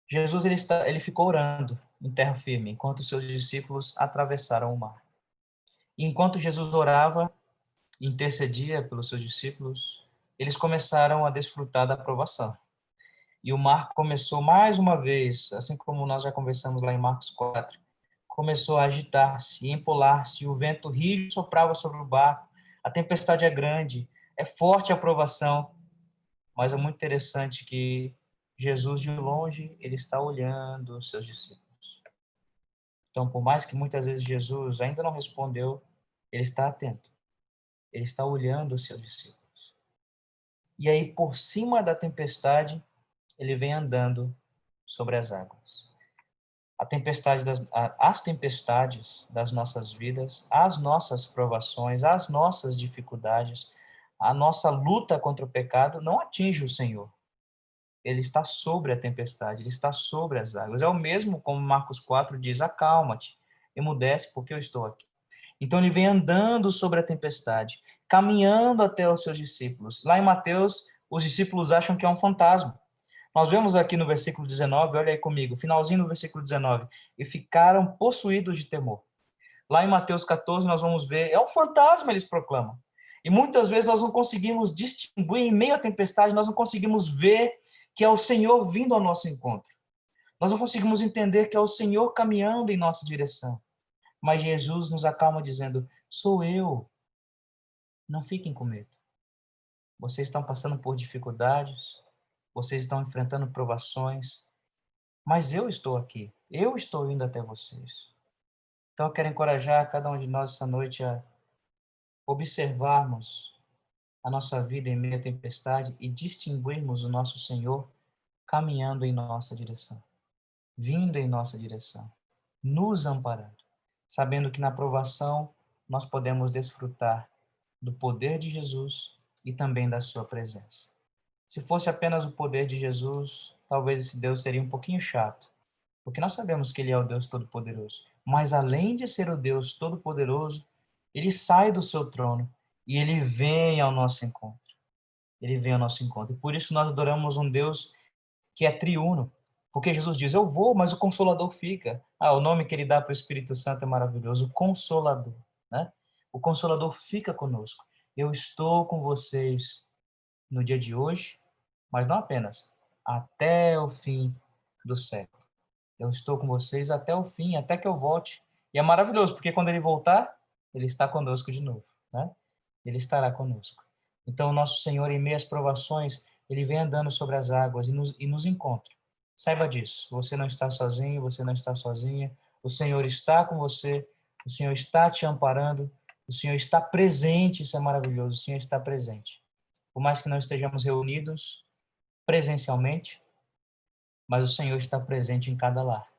Jesus ele ficou orando em terra firme, enquanto os seus discípulos atravessaram o mar. E enquanto Jesus orava, intercedia pelos seus discípulos, eles começaram a desfrutar da aprovação. E o mar começou mais uma vez, assim como nós já conversamos lá em Marcos 4, começou a agitar-se e empolar-se, o vento rijo soprava sobre o barco, a tempestade é grande, é forte a aprovação, mas é muito interessante que Jesus, de longe, ele está olhando os seus discípulos. Então, por mais que muitas vezes Jesus ainda não respondeu, ele está atento. Ele está olhando os seus discípulos. E aí, por cima da tempestade, ele vem andando sobre as águas. As tempestades das nossas vidas, as nossas provações, as nossas dificuldades, a nossa luta contra o pecado não atinge o Senhor. Ele está sobre a tempestade, ele está sobre as águas. É o mesmo como Marcos 4 diz: acalma-te, emudece, porque eu estou aqui. Então ele vem andando sobre a tempestade, caminhando até os seus discípulos. Lá em Mateus, os discípulos acham que é um fantasma. Nós vemos aqui no versículo 19, olha aí comigo, finalzinho do versículo 19, e ficaram possuídos de temor. Lá em Mateus 14, nós vamos ver, é um fantasma, eles proclamam. E muitas vezes nós não conseguimos distinguir, em meio à tempestade, nós não conseguimos ver que é o Senhor vindo ao nosso encontro. Nós não conseguimos entender que é o Senhor caminhando em nossa direção. Mas Jesus nos acalma dizendo: sou eu. Não fiquem com medo. Vocês estão passando por dificuldades, vocês estão enfrentando provações, mas eu estou aqui. Eu estou indo até vocês. Então eu quero encorajar cada um de nós essa noite a observarmos a nossa vida em meio à tempestade e distinguirmos o nosso Senhor caminhando em nossa direção, vindo em nossa direção, nos amparando, sabendo que na provação nós podemos desfrutar do poder de Jesus e também da sua presença. Se fosse apenas o poder de Jesus, talvez esse Deus seria um pouquinho chato, porque nós sabemos que ele é o Deus Todo-Poderoso. Mas além de ser o Deus Todo-Poderoso, ele sai do seu trono e ele vem ao nosso encontro. Ele vem ao nosso encontro. E por isso nós adoramos um Deus que é triuno. Porque Jesus diz: eu vou, mas o Consolador fica. O nome que ele dá para o Espírito Santo é maravilhoso, o Consolador, né? O Consolador fica conosco. Eu estou com vocês no dia de hoje, mas não apenas, até o fim do século. Eu estou com vocês até o fim, até que eu volte. E é maravilhoso, porque quando ele voltar, ele está conosco de novo, né? Ele estará conosco. Então, o nosso Senhor, em meio às provações, ele vem andando sobre as águas e nos encontra. Saiba disso. Você não está sozinho, você não está sozinha. O Senhor está com você, o Senhor está te amparando, o Senhor está presente, isso é maravilhoso, o Senhor está presente. Por mais que não estejamos reunidos presencialmente, mas o Senhor está presente em cada lar.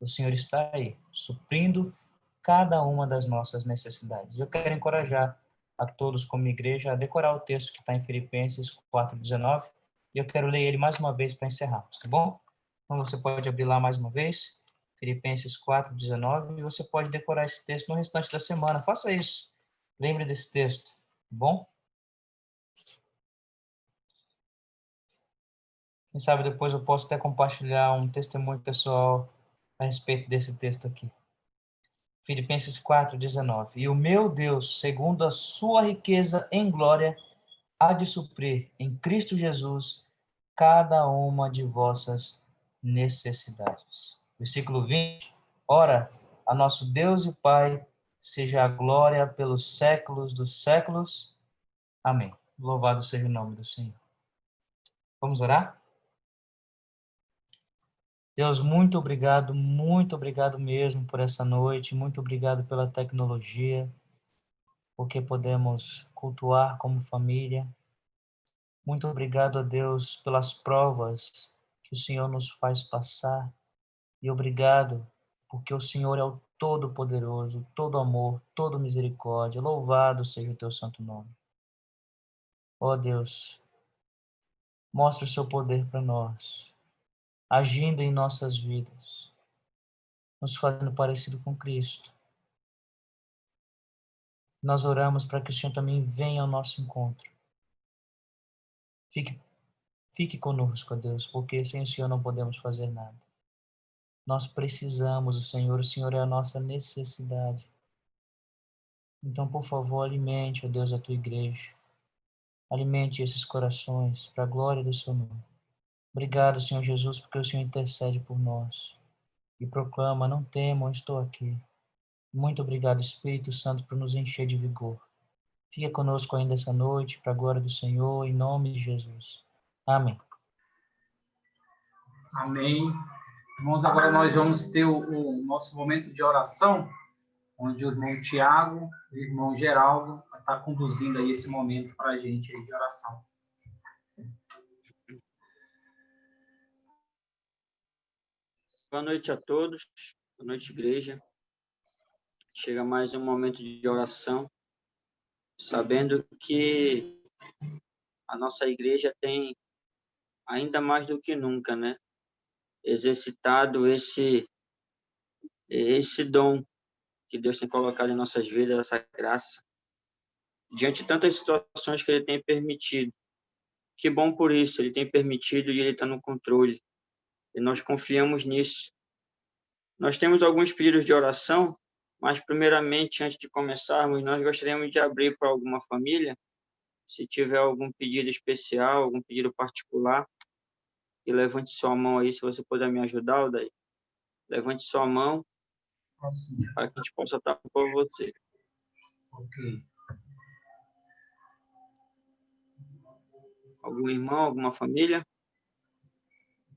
O Senhor está aí, suprindo cada uma das nossas necessidades. Eu quero encorajar a todos como igreja a decorar o texto que está em Filipenses 4:19, e eu quero ler ele mais uma vez para encerrarmos, tá bom? Então você pode abrir lá mais uma vez, Filipenses 4:19, e você pode decorar esse texto no restante da semana. Faça isso. Lembre desse texto, tá bom? Quem sabe depois eu posso até compartilhar um testemunho pessoal a respeito desse texto aqui. Filipenses 4:19. E o meu Deus, segundo a sua riqueza em glória, há de suprir em Cristo Jesus cada uma de vossas necessidades. Versículo 20. Ora, a nosso Deus e Pai seja a glória pelos séculos dos séculos. Amém. Louvado seja o nome do Senhor. Vamos orar? Deus, muito obrigado mesmo por essa noite, muito obrigado pela tecnologia, porque podemos cultuar como família. Muito obrigado a Deus pelas provas que o Senhor nos faz passar, e obrigado porque o Senhor é o Todo-Poderoso, todo amor, todo misericórdia. Louvado seja o teu santo nome. Ó Deus, mostra o seu poder para nós, agindo em nossas vidas, nos fazendo parecido com Cristo. Nós oramos para que o Senhor também venha ao nosso encontro. Fique conosco, ó Deus, porque sem o Senhor não podemos fazer nada. Nós precisamos do Senhor, o Senhor é a nossa necessidade. Então, por favor, alimente, ó Deus, a tua igreja. Alimente esses corações para a glória do seu nome. Obrigado, Senhor Jesus, porque o Senhor intercede por nós e proclama: não temam, eu estou aqui. Muito obrigado, Espírito Santo, por nos encher de vigor. Fica conosco ainda essa noite, para a glória do Senhor, em nome de Jesus. Amém. Amém. Irmãos, agora nós vamos ter o nosso momento de oração, onde o irmão Tiago e o irmão Geraldo estão conduzindo aí esse momento para a gente aí de oração. Boa noite a todos, boa noite, igreja. Chega mais um momento de oração, sabendo que a nossa igreja tem, ainda mais do que nunca, né, exercitado esse dom que Deus tem colocado em nossas vidas, essa graça, diante de tantas situações que Ele tem permitido. Que bom por isso, Ele tem permitido e Ele está no controle, e nós confiamos nisso. Nós temos alguns pedidos de oração, mas primeiramente, antes de começarmos, nós gostaríamos de abrir para alguma família. Se tiver algum pedido especial, algum pedido particular, e levante sua mão aí, se você puder me ajudar, Aldair. Levante sua mão para que a gente possa estar por você. Ok. Algum irmão, alguma família?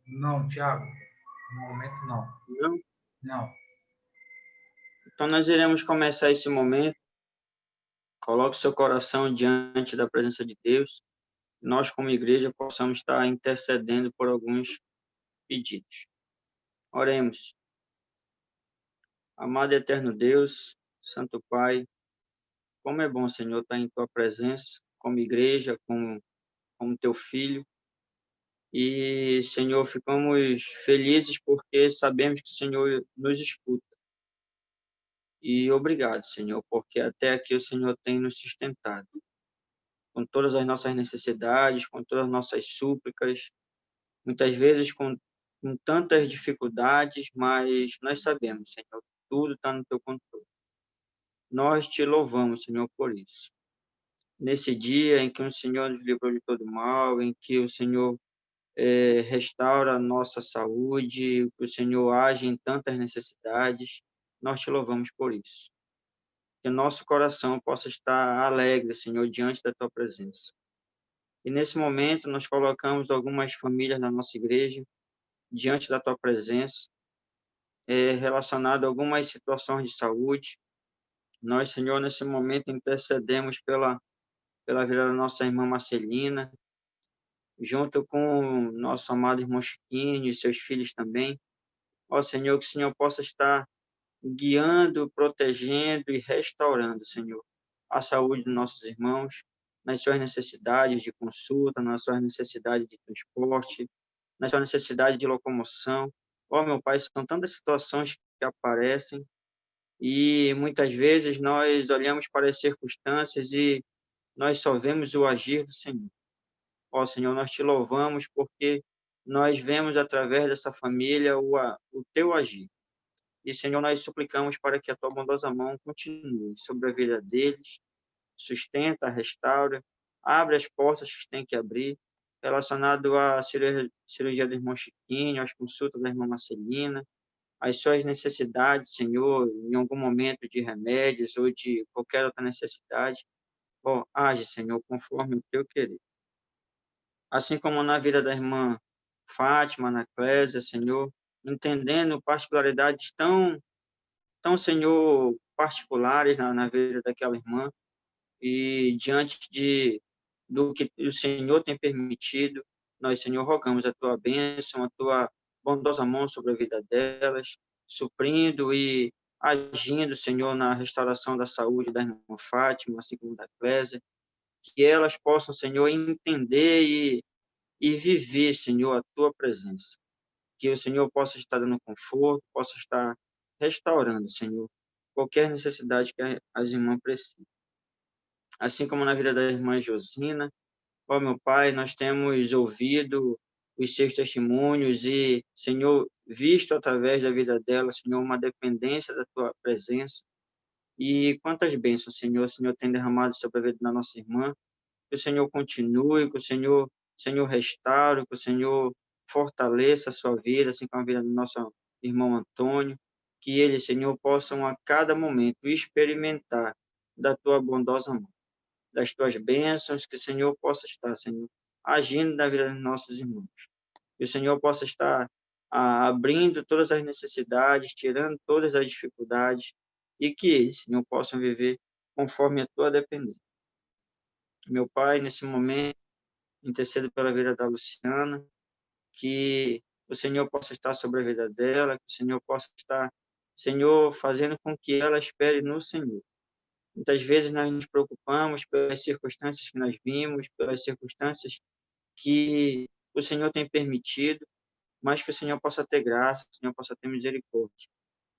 Não, Tiago, no momento não. Não? Não. Então nós iremos começar esse momento. Coloque seu coração diante da presença de Deus. Nós, como igreja, possamos estar intercedendo por alguns pedidos. Oremos. Amado e eterno Deus, Santo Pai, como é bom, Senhor, estar em Tua presença, como igreja, como Teu filho. E, Senhor, ficamos felizes porque sabemos que o Senhor nos escuta. E obrigado, Senhor, porque até aqui o Senhor tem nos sustentado. Com todas as nossas necessidades, com todas as nossas súplicas, muitas vezes com tantas dificuldades, mas nós sabemos, Senhor, tudo está no Teu controle. Nós te louvamos, Senhor, por isso. Nesse dia em que o Senhor nos livrou de todo mal, em que o Senhor restaura a nossa saúde, que o Senhor age em tantas necessidades. Nós te louvamos por isso. Que nosso coração possa estar alegre, Senhor, diante da tua presença. E nesse momento nós colocamos algumas famílias da nossa igreja diante da tua presença, relacionado a algumas situações de saúde. Nós, Senhor, nesse momento intercedemos pela vida da nossa irmã Marcelina, junto com nosso amado irmão Chiquinho e seus filhos também. Ó Senhor, que o Senhor possa estar guiando, protegendo e restaurando, Senhor, a saúde dos nossos irmãos, nas suas necessidades de consulta, nas suas necessidades de transporte, nas suas necessidades de locomoção. Ó, meu Pai, são tantas situações que aparecem e muitas vezes nós olhamos para as circunstâncias e nós só vemos o agir do Senhor. Ó, Senhor, nós te louvamos porque nós vemos através dessa família o teu agir. E, Senhor, nós suplicamos para que a tua bondosa mão continue sobre a vida deles, sustenta, restaura, abre as portas que tem que abrir, relacionado à cirurgia do irmão Chiquinho, às consultas da irmã Marcelina, às suas necessidades, Senhor, em algum momento de remédios ou de qualquer outra necessidade. Ó, age, Senhor, conforme o teu querer. Assim como na vida da irmã Fátima, na Clésia, Senhor, entendendo particularidades tão, Senhor, particulares na vida daquela irmã, e diante do que o Senhor tem permitido, nós, Senhor, rogamos a tua bênção, a tua bondosa mão sobre a vida delas, suprindo e agindo, Senhor, na restauração da saúde da irmã Fátima, assim como da Clésia, que elas possam, Senhor, entender e viver, Senhor, a tua presença. Que o Senhor possa estar dando conforto, possa estar restaurando, Senhor, qualquer necessidade que as irmãs precisam. Assim como na vida da irmã Josina, ó meu Pai, nós temos ouvido os seus testemunhos e, Senhor, visto através da vida dela, Senhor, uma dependência da tua presença. E quantas bênçãos, Senhor, o Senhor tem derramado sobre a vida da nossa irmã. Que o Senhor continue, que o Senhor restaure, que o Senhor fortaleça a sua vida, assim como a vida do nosso irmão Antônio, que eles, Senhor, possam a cada momento experimentar da tua bondosa mão, das tuas bênçãos, que o Senhor possa estar, Senhor, agindo na vida dos nossos irmãos. Que o Senhor possa estar abrindo todas as necessidades, tirando todas as dificuldades, e que eles, Senhor, possam viver conforme a tua dependência. Meu Pai, nesse momento, intercedo pela vida da Luciana, que o Senhor possa estar sobre a vida dela, que o Senhor possa estar, Senhor, fazendo com que ela espere no Senhor. Muitas vezes nós nos preocupamos pelas circunstâncias que nós vimos, pelas circunstâncias que o Senhor tem permitido, mas que o Senhor possa ter graça, que o Senhor possa ter misericórdia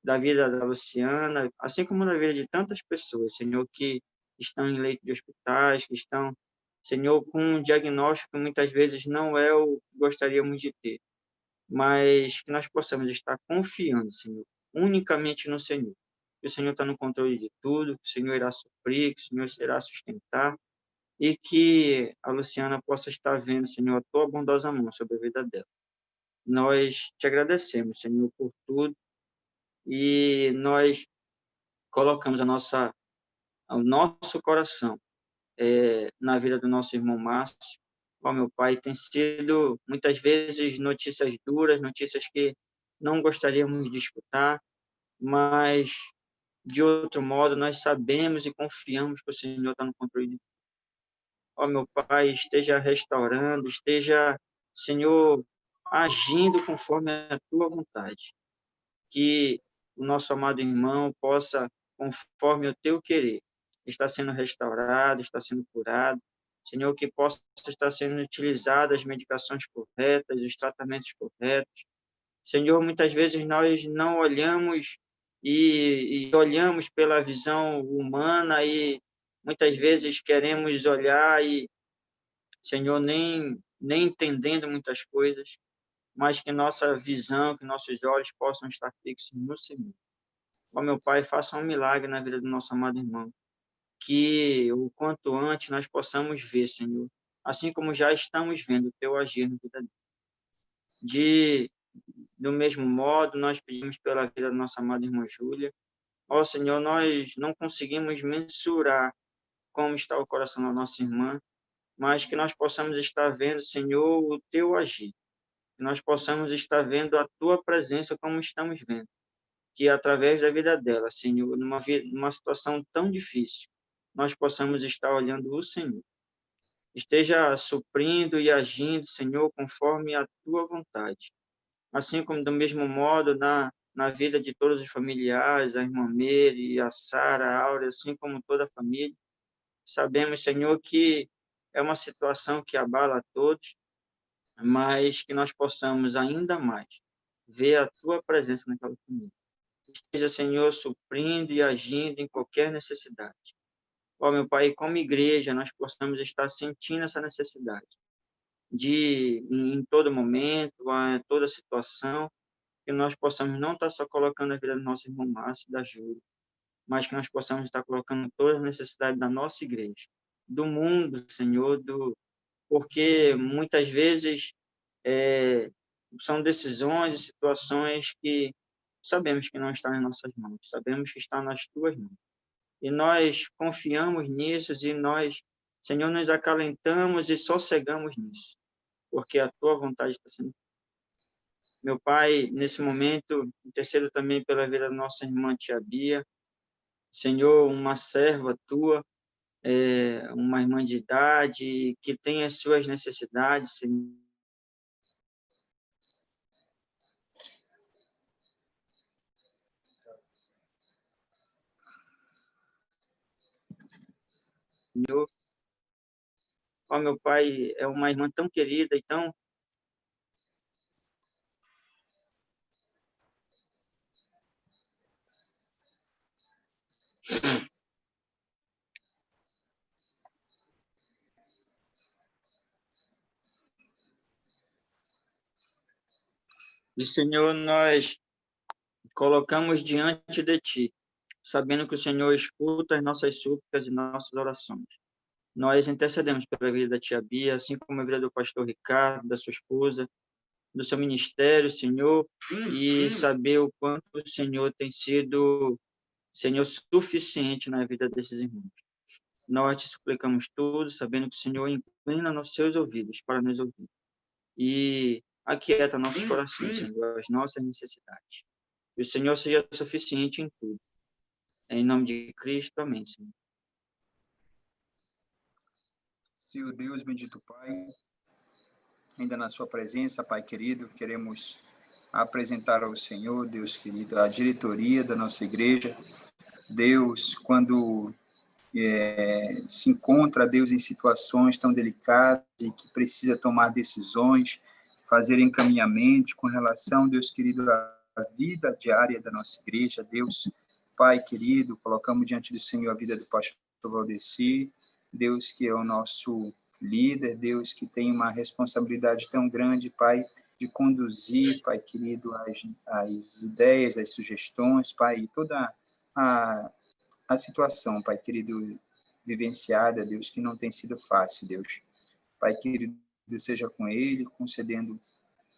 da vida da Luciana, assim como da vida de tantas pessoas, Senhor, que estão em leito de hospitais, que estão, Senhor, com um diagnóstico que muitas vezes não é o que gostaríamos de ter, mas que nós possamos estar confiando, Senhor, unicamente no Senhor. Que o Senhor está no controle de tudo, que o Senhor irá suprir, que o Senhor irá sustentar, e que a Luciana possa estar vendo, Senhor, a tua bondosa mão sobre a vida dela. Nós te agradecemos, Senhor, por tudo, e nós colocamos o nosso coração na vida do nosso irmão Márcio. Ó, meu Pai, tem sido muitas vezes notícias duras, notícias que não gostaríamos de escutar, mas de outro modo nós sabemos e confiamos que o Senhor está no controle de tudo. Ó, meu Pai, esteja restaurando, esteja, Senhor, agindo conforme a tua vontade. Que o nosso amado irmão possa, conforme o teu querer, estar sendo restaurado, estar sendo curado. Senhor, que possa estar sendo utilizadas as medicações corretas, os tratamentos corretos. Senhor, muitas vezes nós não olhamos e olhamos pela visão humana e muitas vezes queremos olhar e, Senhor, nem entendendo muitas coisas, mas que nossa visão, que nossos olhos possam estar fixos no Senhor. Ó meu Pai, faça um milagre na vida do nosso amado irmão, que o quanto antes nós possamos ver, Senhor, assim como já estamos vendo o teu agir na vida dele. Do mesmo modo, nós pedimos pela vida da nossa amada irmã Júlia. Ó Senhor, nós não conseguimos mensurar como está o coração da nossa irmã, mas que nós possamos estar vendo, Senhor, o teu agir, que nós possamos estar vendo a tua presença como estamos vendo, que através da vida dela, Senhor, numa situação tão difícil, nós possamos estar olhando o Senhor. Esteja suprindo e agindo, Senhor, conforme a tua vontade. Assim como do mesmo modo na vida de todos os familiares, a irmã Meire, a Sara, a Áurea, assim como toda a família. Sabemos, Senhor, que é uma situação que abala a todos, mas que nós possamos ainda mais ver a tua presença naquela família. Esteja, Senhor, suprindo e agindo em qualquer necessidade. Ó, meu Pai, como igreja, nós possamos estar sentindo essa necessidade de, em todo momento, a toda situação, que nós possamos não estar só colocando a vida do nosso irmão Márcio e da Júlia, mas que nós possamos estar colocando todas as necessidades da nossa igreja, do mundo, Senhor, porque muitas vezes são decisões e situações que sabemos que não estão em nossas mãos, sabemos que está nas tuas mãos. E nós confiamos nisso e nós, Senhor, nos acalentamos e sossegamos nisso, porque a tua vontade está sendo. Meu Pai, nesse momento, intercedo também pela vida da nossa irmã Tia Bia, Senhor, uma serva tua, uma irmã de idade, que tem as suas necessidades, Senhor. Ó, meu Pai, é uma irmã tão querida e tão. E, Senhor, nós colocamos diante de Ti, sabendo que o Senhor escuta as nossas súplicas e nossas orações. Nós intercedemos pela vida da tia Bia, assim como a vida do pastor Ricardo, da sua esposa, do seu ministério, Senhor, e saber o quanto o Senhor tem sido, Senhor, suficiente na vida desses irmãos. Nós te suplicamos tudo, sabendo que o Senhor inclina nos seus ouvidos para nos ouvir. E aquieta nossos corações, Senhor, as nossas necessidades. Que o Senhor seja suficiente em tudo. Em nome de Cristo, amém, Senhor. Senhor Deus, bendito Pai, ainda na sua presença, Pai querido, queremos apresentar ao Senhor, Deus querido, a diretoria da nossa igreja. Deus, quando se encontra, Deus, em situações tão delicadas e que precisa tomar decisões, fazer encaminhamento com relação, Deus querido, à vida diária da nossa igreja. Deus, Pai querido, colocamos diante do Senhor a vida do pastor Valdeci, Deus que é o nosso líder, Deus que tem uma responsabilidade tão grande, Pai, de conduzir, Pai querido, as ideias, as sugestões, Pai, e toda a situação, Pai querido, vivenciada, Deus, que não tem sido fácil, Deus. Pai querido, seja com ele, concedendo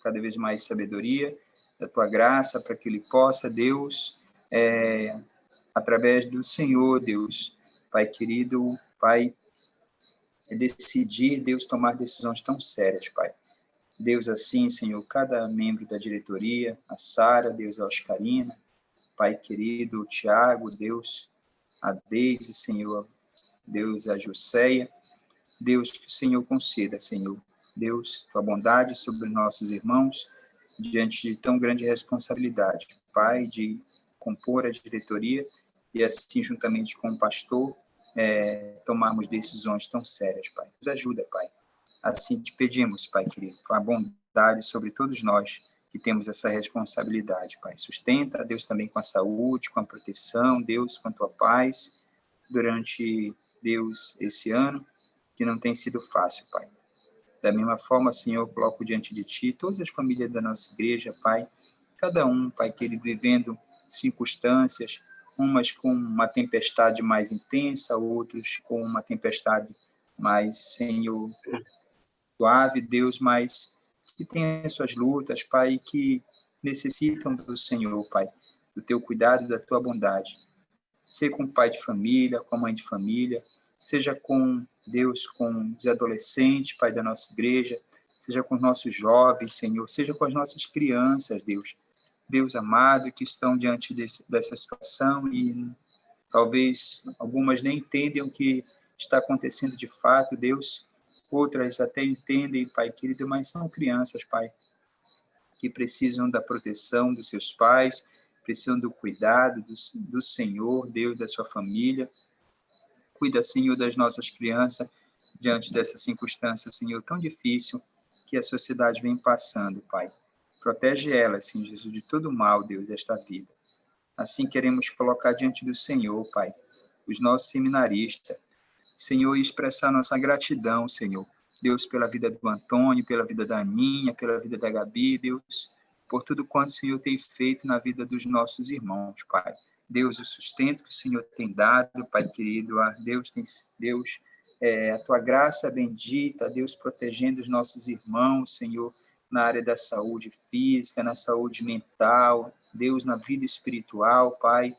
cada vez mais sabedoria da Tua graça, para que ele possa, Deus, através do Senhor, Deus, Pai querido, Pai, decidir, Deus, tomar decisões tão sérias, Pai. Deus, assim, Senhor, cada membro da diretoria, a Sara, Deus, a Oscarina, Pai querido, o Tiago, Deus, a Deise, Senhor, Deus, a Jusceia, Deus, que o Senhor conceda, Senhor, Deus, Tua bondade sobre nossos irmãos, diante de tão grande responsabilidade, Pai, de compor a diretoria e assim, juntamente com o pastor, tomarmos decisões tão sérias, Pai. Nos ajuda, Pai. Assim te pedimos, Pai querido, com a bondade sobre todos nós que temos essa responsabilidade, Pai. Sustenta, Deus, também com a saúde, com a proteção, Deus, com a Tua paz, durante, Deus, esse ano, que não tem sido fácil, Pai. Da mesma forma, Senhor, eu coloco diante de Ti todas as famílias da nossa igreja, Pai, cada um, Pai querido, vivendo circunstâncias, umas com uma tempestade mais intensa, outros com uma tempestade mais, Senhor, suave, Deus, mas que têm as suas lutas, Pai, que necessitam do Senhor, Pai, do teu cuidado, da tua bondade. Seja com o pai de família, com a mãe de família, seja com Deus, com os adolescentes, Pai da nossa igreja, seja com os nossos jovens, Senhor, seja com as nossas crianças, Deus. Deus amado, que estão diante dessa situação e talvez algumas nem entendem o que está acontecendo de fato, Deus. Outras até entendem, Pai querido, mas são crianças, Pai, que precisam da proteção dos seus pais, precisam do cuidado do Senhor, Deus, da sua família. Cuida, Senhor, das nossas crianças diante dessa circunstância, Senhor, tão difícil que a sociedade vem passando, Pai. Protege elas, Senhor Jesus, de todo mal, Deus, desta vida. Assim queremos colocar diante do Senhor, Pai, os nossos seminaristas, Senhor, e expressar nossa gratidão, Senhor, Deus, pela vida do Antônio, pela vida da Aninha, pela vida da Gabi, Deus, por tudo quanto o Senhor tem feito na vida dos nossos irmãos, Pai. Deus, o sustento que o Senhor tem dado, Pai querido, Deus, a tua graça bendita, Deus, protegendo os nossos irmãos, Senhor, na área da saúde física, na saúde mental, Deus, na vida espiritual, Pai.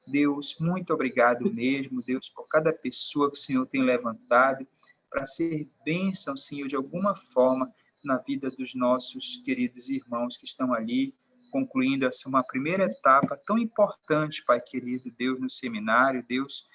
Deus, muito obrigado mesmo, Deus, por cada pessoa que o Senhor tem levantado para ser bênção, Senhor, de alguma forma, na vida dos nossos queridos irmãos que estão ali, concluindo essa uma primeira etapa tão importante, Pai querido, Deus, no seminário, Deus.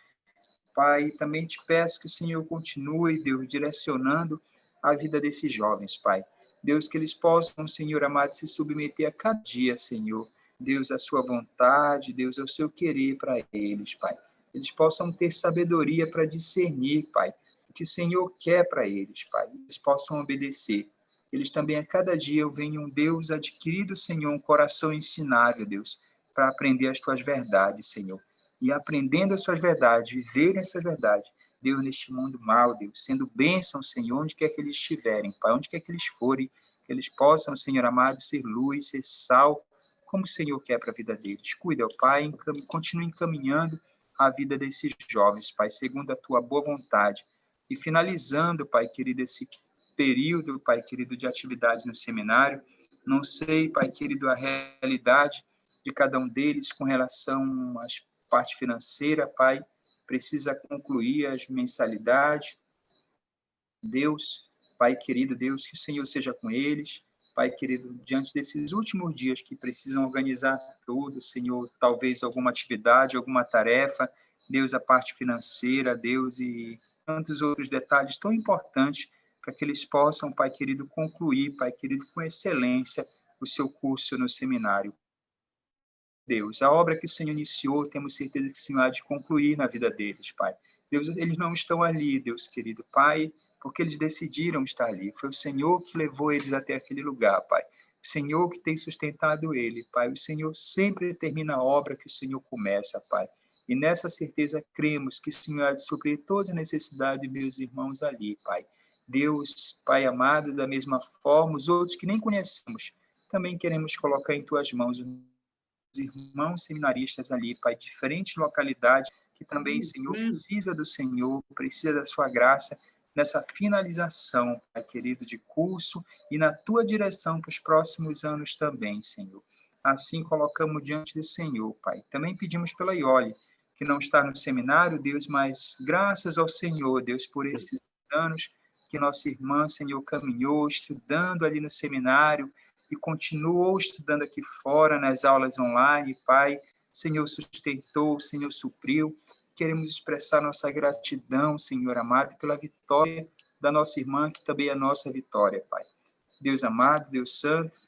Pai, também te peço que o Senhor continue, Deus, direcionando a vida desses jovens, Pai. Deus, que eles possam, Senhor amado, se submeter a cada dia, Senhor. Deus, a sua vontade, Deus, ao seu querer para eles, Pai. Eles possam ter sabedoria para discernir, Pai, o que o Senhor quer para eles, Pai. Eles possam obedecer. Eles também, a cada dia, venham, Deus, adquirido, Senhor, um coração ensinável, Deus, para aprender as tuas verdades, Senhor. E aprendendo as suas verdades, viverem essa verdade, Deus, neste mundo mal, Deus, sendo bênção, Senhor, onde quer que eles estiverem, Pai, onde quer que eles forem, que eles possam, Senhor amado, ser luz, ser sal, como o Senhor quer para a vida deles. Cuida, ó Pai, continue encaminhando a vida desses jovens, Pai, segundo a tua boa vontade. E finalizando, Pai querido, esse período, Pai querido, de atividade no seminário, não sei, Pai querido, a realidade de cada um deles com relação às parte financeira, Pai, precisa concluir as mensalidades. Deus, Pai querido, Deus, que o Senhor seja com eles. Pai querido, diante desses últimos dias que precisam organizar tudo, Senhor, talvez alguma atividade, alguma tarefa, Deus, a parte financeira, Deus, e tantos outros detalhes tão importantes para que eles possam, Pai querido, concluir, Pai querido, com excelência o seu curso no seminário. Deus, a obra que o Senhor iniciou, temos certeza que o Senhor há de concluir na vida deles, Pai. Deus, eles não estão ali, Deus querido, Pai, porque eles decidiram estar ali. Foi o Senhor que levou eles até aquele lugar, Pai. O Senhor que tem sustentado ele, Pai. O Senhor sempre termina a obra que o Senhor começa, Pai. E nessa certeza cremos que o Senhor há de suprir toda a necessidade de meus irmãos ali, Pai. Deus, Pai amado, da mesma forma, os outros que nem conhecemos, também queremos colocar em tuas mãos os irmãos seminaristas ali, Pai, diferentes localidades, que também, Senhor, precisa do Senhor, precisa da sua graça, nessa finalização, Pai querido, de curso, e na tua direção para os próximos anos também, Senhor. Assim colocamos diante do Senhor, Pai. Também pedimos pela Iole, que não está no seminário, Deus, mas graças ao Senhor, Deus, por esses anos que nossa irmã, Senhor, caminhou, estudando ali no seminário, e continuou estudando aqui fora, nas aulas online, Pai. Senhor sustentou, Senhor supriu. Queremos expressar nossa gratidão, Senhor amado, pela vitória da nossa irmã, que também é a nossa vitória, Pai. Deus amado, Deus santo,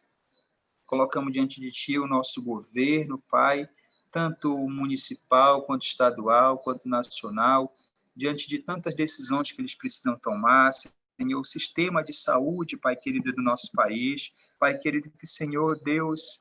colocamos diante de Ti o nosso governo, Pai, tanto municipal, quanto estadual, quanto nacional, diante de tantas decisões que eles precisam tomar, Senhor, o sistema de saúde, Pai querido, do nosso país. Pai querido, que o Senhor, Deus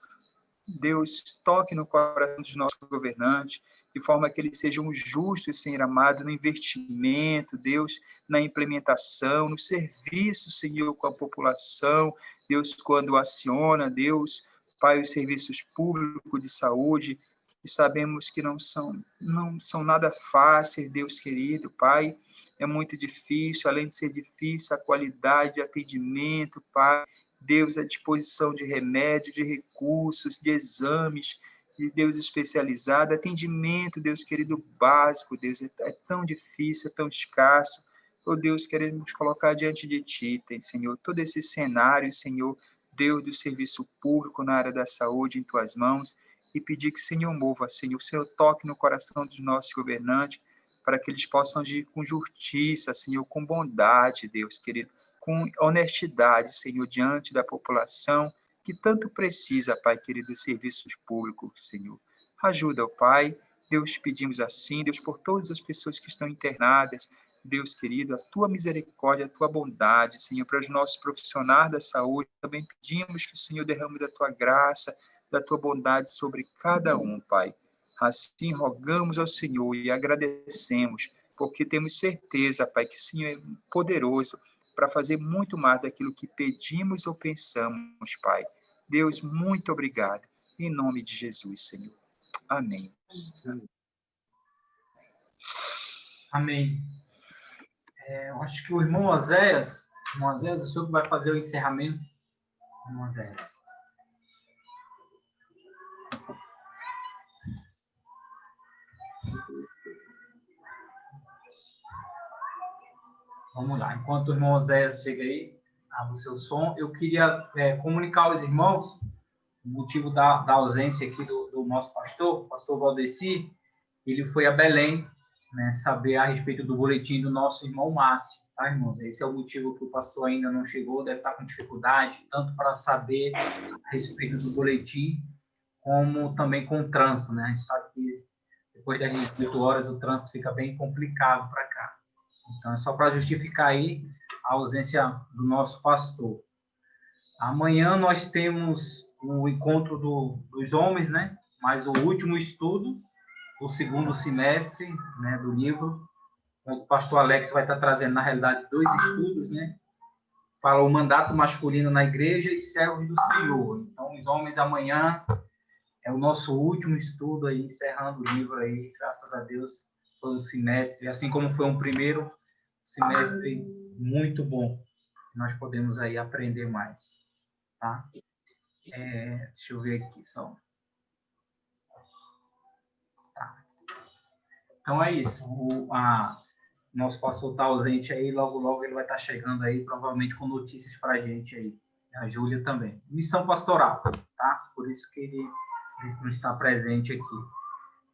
toque no coração dos nossos governantes, de forma que eles sejam justos, Senhor amado, no investimento, Deus, na implementação, no serviço, Senhor, com a população, Deus, quando aciona, Deus, Pai, os serviços públicos de saúde, que sabemos que não são nada fáceis, Deus querido, Pai, é muito difícil, além de ser difícil, a qualidade de atendimento, Pai, Deus, à disposição de remédio, de recursos, de exames, de Deus especializado, atendimento, Deus querido, básico, Deus, é tão difícil, é tão escasso. Oh Deus, queremos colocar diante de Ti, Senhor, todo esse cenário, Senhor, Deus do serviço público na área da saúde em Tuas mãos, e pedir que o Senhor mova, Senhor, o Senhor toque no coração dos nossos governantes, para que eles possam agir com justiça, Senhor, com bondade, Deus querido, com honestidade, Senhor, diante da população que tanto precisa, Pai querido, dos serviços públicos, Senhor. Ajuda, ó Pai, Deus, pedimos assim, Deus, por todas as pessoas que estão internadas, Deus querido, a Tua misericórdia, a Tua bondade, Senhor, para os nossos profissionais da saúde, também pedimos que o Senhor derrame da Tua graça, da Tua bondade sobre cada um, Pai. Assim, rogamos ao Senhor e agradecemos, porque temos certeza, Pai, que o Senhor é poderoso para fazer muito mais daquilo que pedimos ou pensamos, Pai. Deus, muito obrigado. Em nome de Jesus, Senhor. Amém. Amém. Eu acho que o irmão Oséias, o senhor que vai fazer o encerramento. Irmão Oséias. Vamos lá. Enquanto o irmão Oséias chega aí, abre o seu som, eu queria comunicar aos irmãos o motivo da ausência aqui do nosso pastor, o pastor Valdeci. Ele foi a Belém, né, saber a respeito do boletim do nosso irmão Márcio, tá, irmãos? Esse é o motivo que o pastor ainda não chegou, deve estar com dificuldade, tanto para saber a respeito do boletim, como também com o trânsito, né? A gente sabe que depois das 18 horas o trânsito fica bem complicado para cá. Então, é só para justificar aí a ausência do nosso pastor. Amanhã nós temos o encontro dos homens, né? Mais o último estudo do segundo semestre, né, do livro. O pastor Alex vai estar trazendo, na realidade, 2 estudos, né? Fala o mandato masculino na igreja e servos do Senhor. Então, os homens amanhã é o nosso último estudo aí, encerrando o livro aí, graças a Deus, foi um semestre, assim como foi um primeiro semestre muito bom. Nós podemos aí aprender mais, tá? Deixa eu ver aqui só. Tá. Então é isso. Nosso pastor está ausente aí, logo, logo ele vai estar chegando aí, provavelmente com notícias para a gente aí. A Júlia também. Missão pastoral, tá? Por isso que ele não está presente aqui.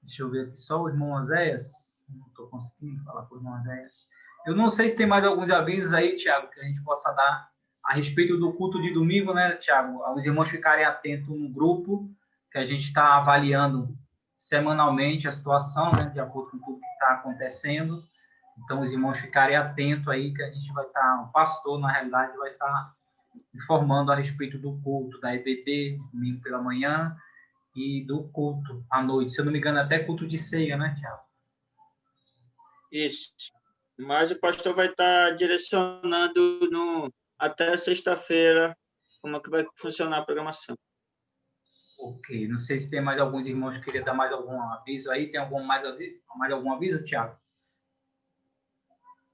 Deixa eu ver aqui só o irmão Oséias. Não estou conseguindo falar com o irmão Oséias. Eu não sei se tem mais alguns avisos aí, Tiago, que a gente possa dar a respeito do culto de domingo, né, Tiago? Os irmãos ficarem atentos no grupo, que a gente está avaliando semanalmente a situação, né, de acordo com tudo que está acontecendo. Então, os irmãos ficarem atentos aí, que a gente vai estar, o pastor, na realidade, vai estar informando a respeito do culto da EBD, domingo pela manhã, e do culto à noite. Se eu não me engano, até culto de ceia, né, Tiago? Isso. Mas o pastor vai estar direcionando até sexta-feira como é que vai funcionar a programação. Ok. Não sei se tem mais alguns irmãos que queriam dar mais algum aviso aí. Tem mais algum aviso, Tiago?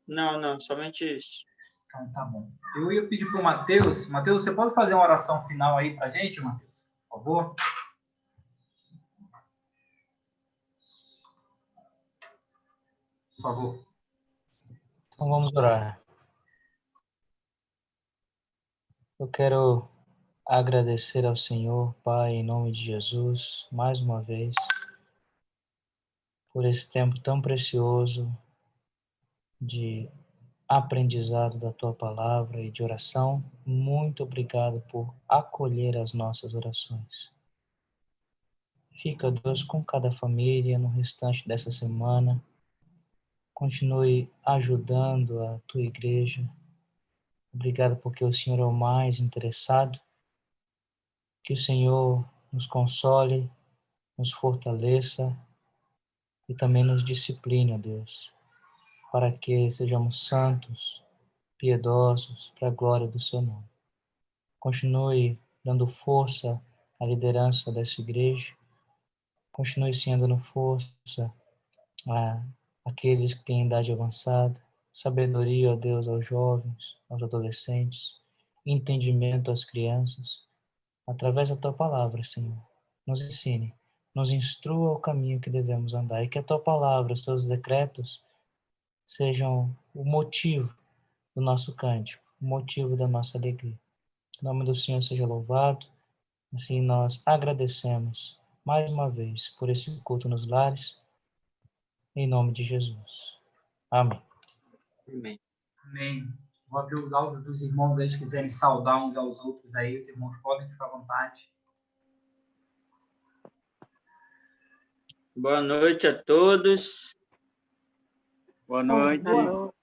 Não, somente isso. Então, tá bom. Eu ia pedir para o Matheus. Matheus, você pode fazer uma oração final aí para a gente, Matheus? Por favor. Por favor. Então vamos orar. Eu quero agradecer ao Senhor, Pai, em nome de Jesus, mais uma vez, por esse tempo tão precioso de aprendizado da Tua Palavra e de oração. Muito obrigado por acolher as nossas orações. Fica, Deus, com cada família no restante dessa semana. Continue ajudando a Tua igreja. Obrigado porque o Senhor é o mais interessado. Que o Senhor nos console, nos fortaleça e também nos discipline, ó Deus, para que sejamos santos, piedosos, para a glória do Seu nome. Continue dando força à liderança dessa igreja. Continue sendo dando força àqueles que têm idade avançada. Sabedoria, ó Deus, aos jovens, aos adolescentes. entendimento às crianças, através da tua palavra, Senhor. Nos ensine, nos instrua o caminho que devemos andar, e que a tua palavra, os teus decretos, sejam o motivo do nosso cântico, o motivo da nossa alegria. O nome do Senhor seja louvado. Assim nós agradecemos mais uma vez por esse culto nos lares, em nome de Jesus. Amém. Amém. Amém. Vou abrir os áudios dos irmãos aí, se quiserem saudar uns aos outros aí, os irmãos podem ficar à vontade. Boa noite a todos. Boa noite. Boa noite.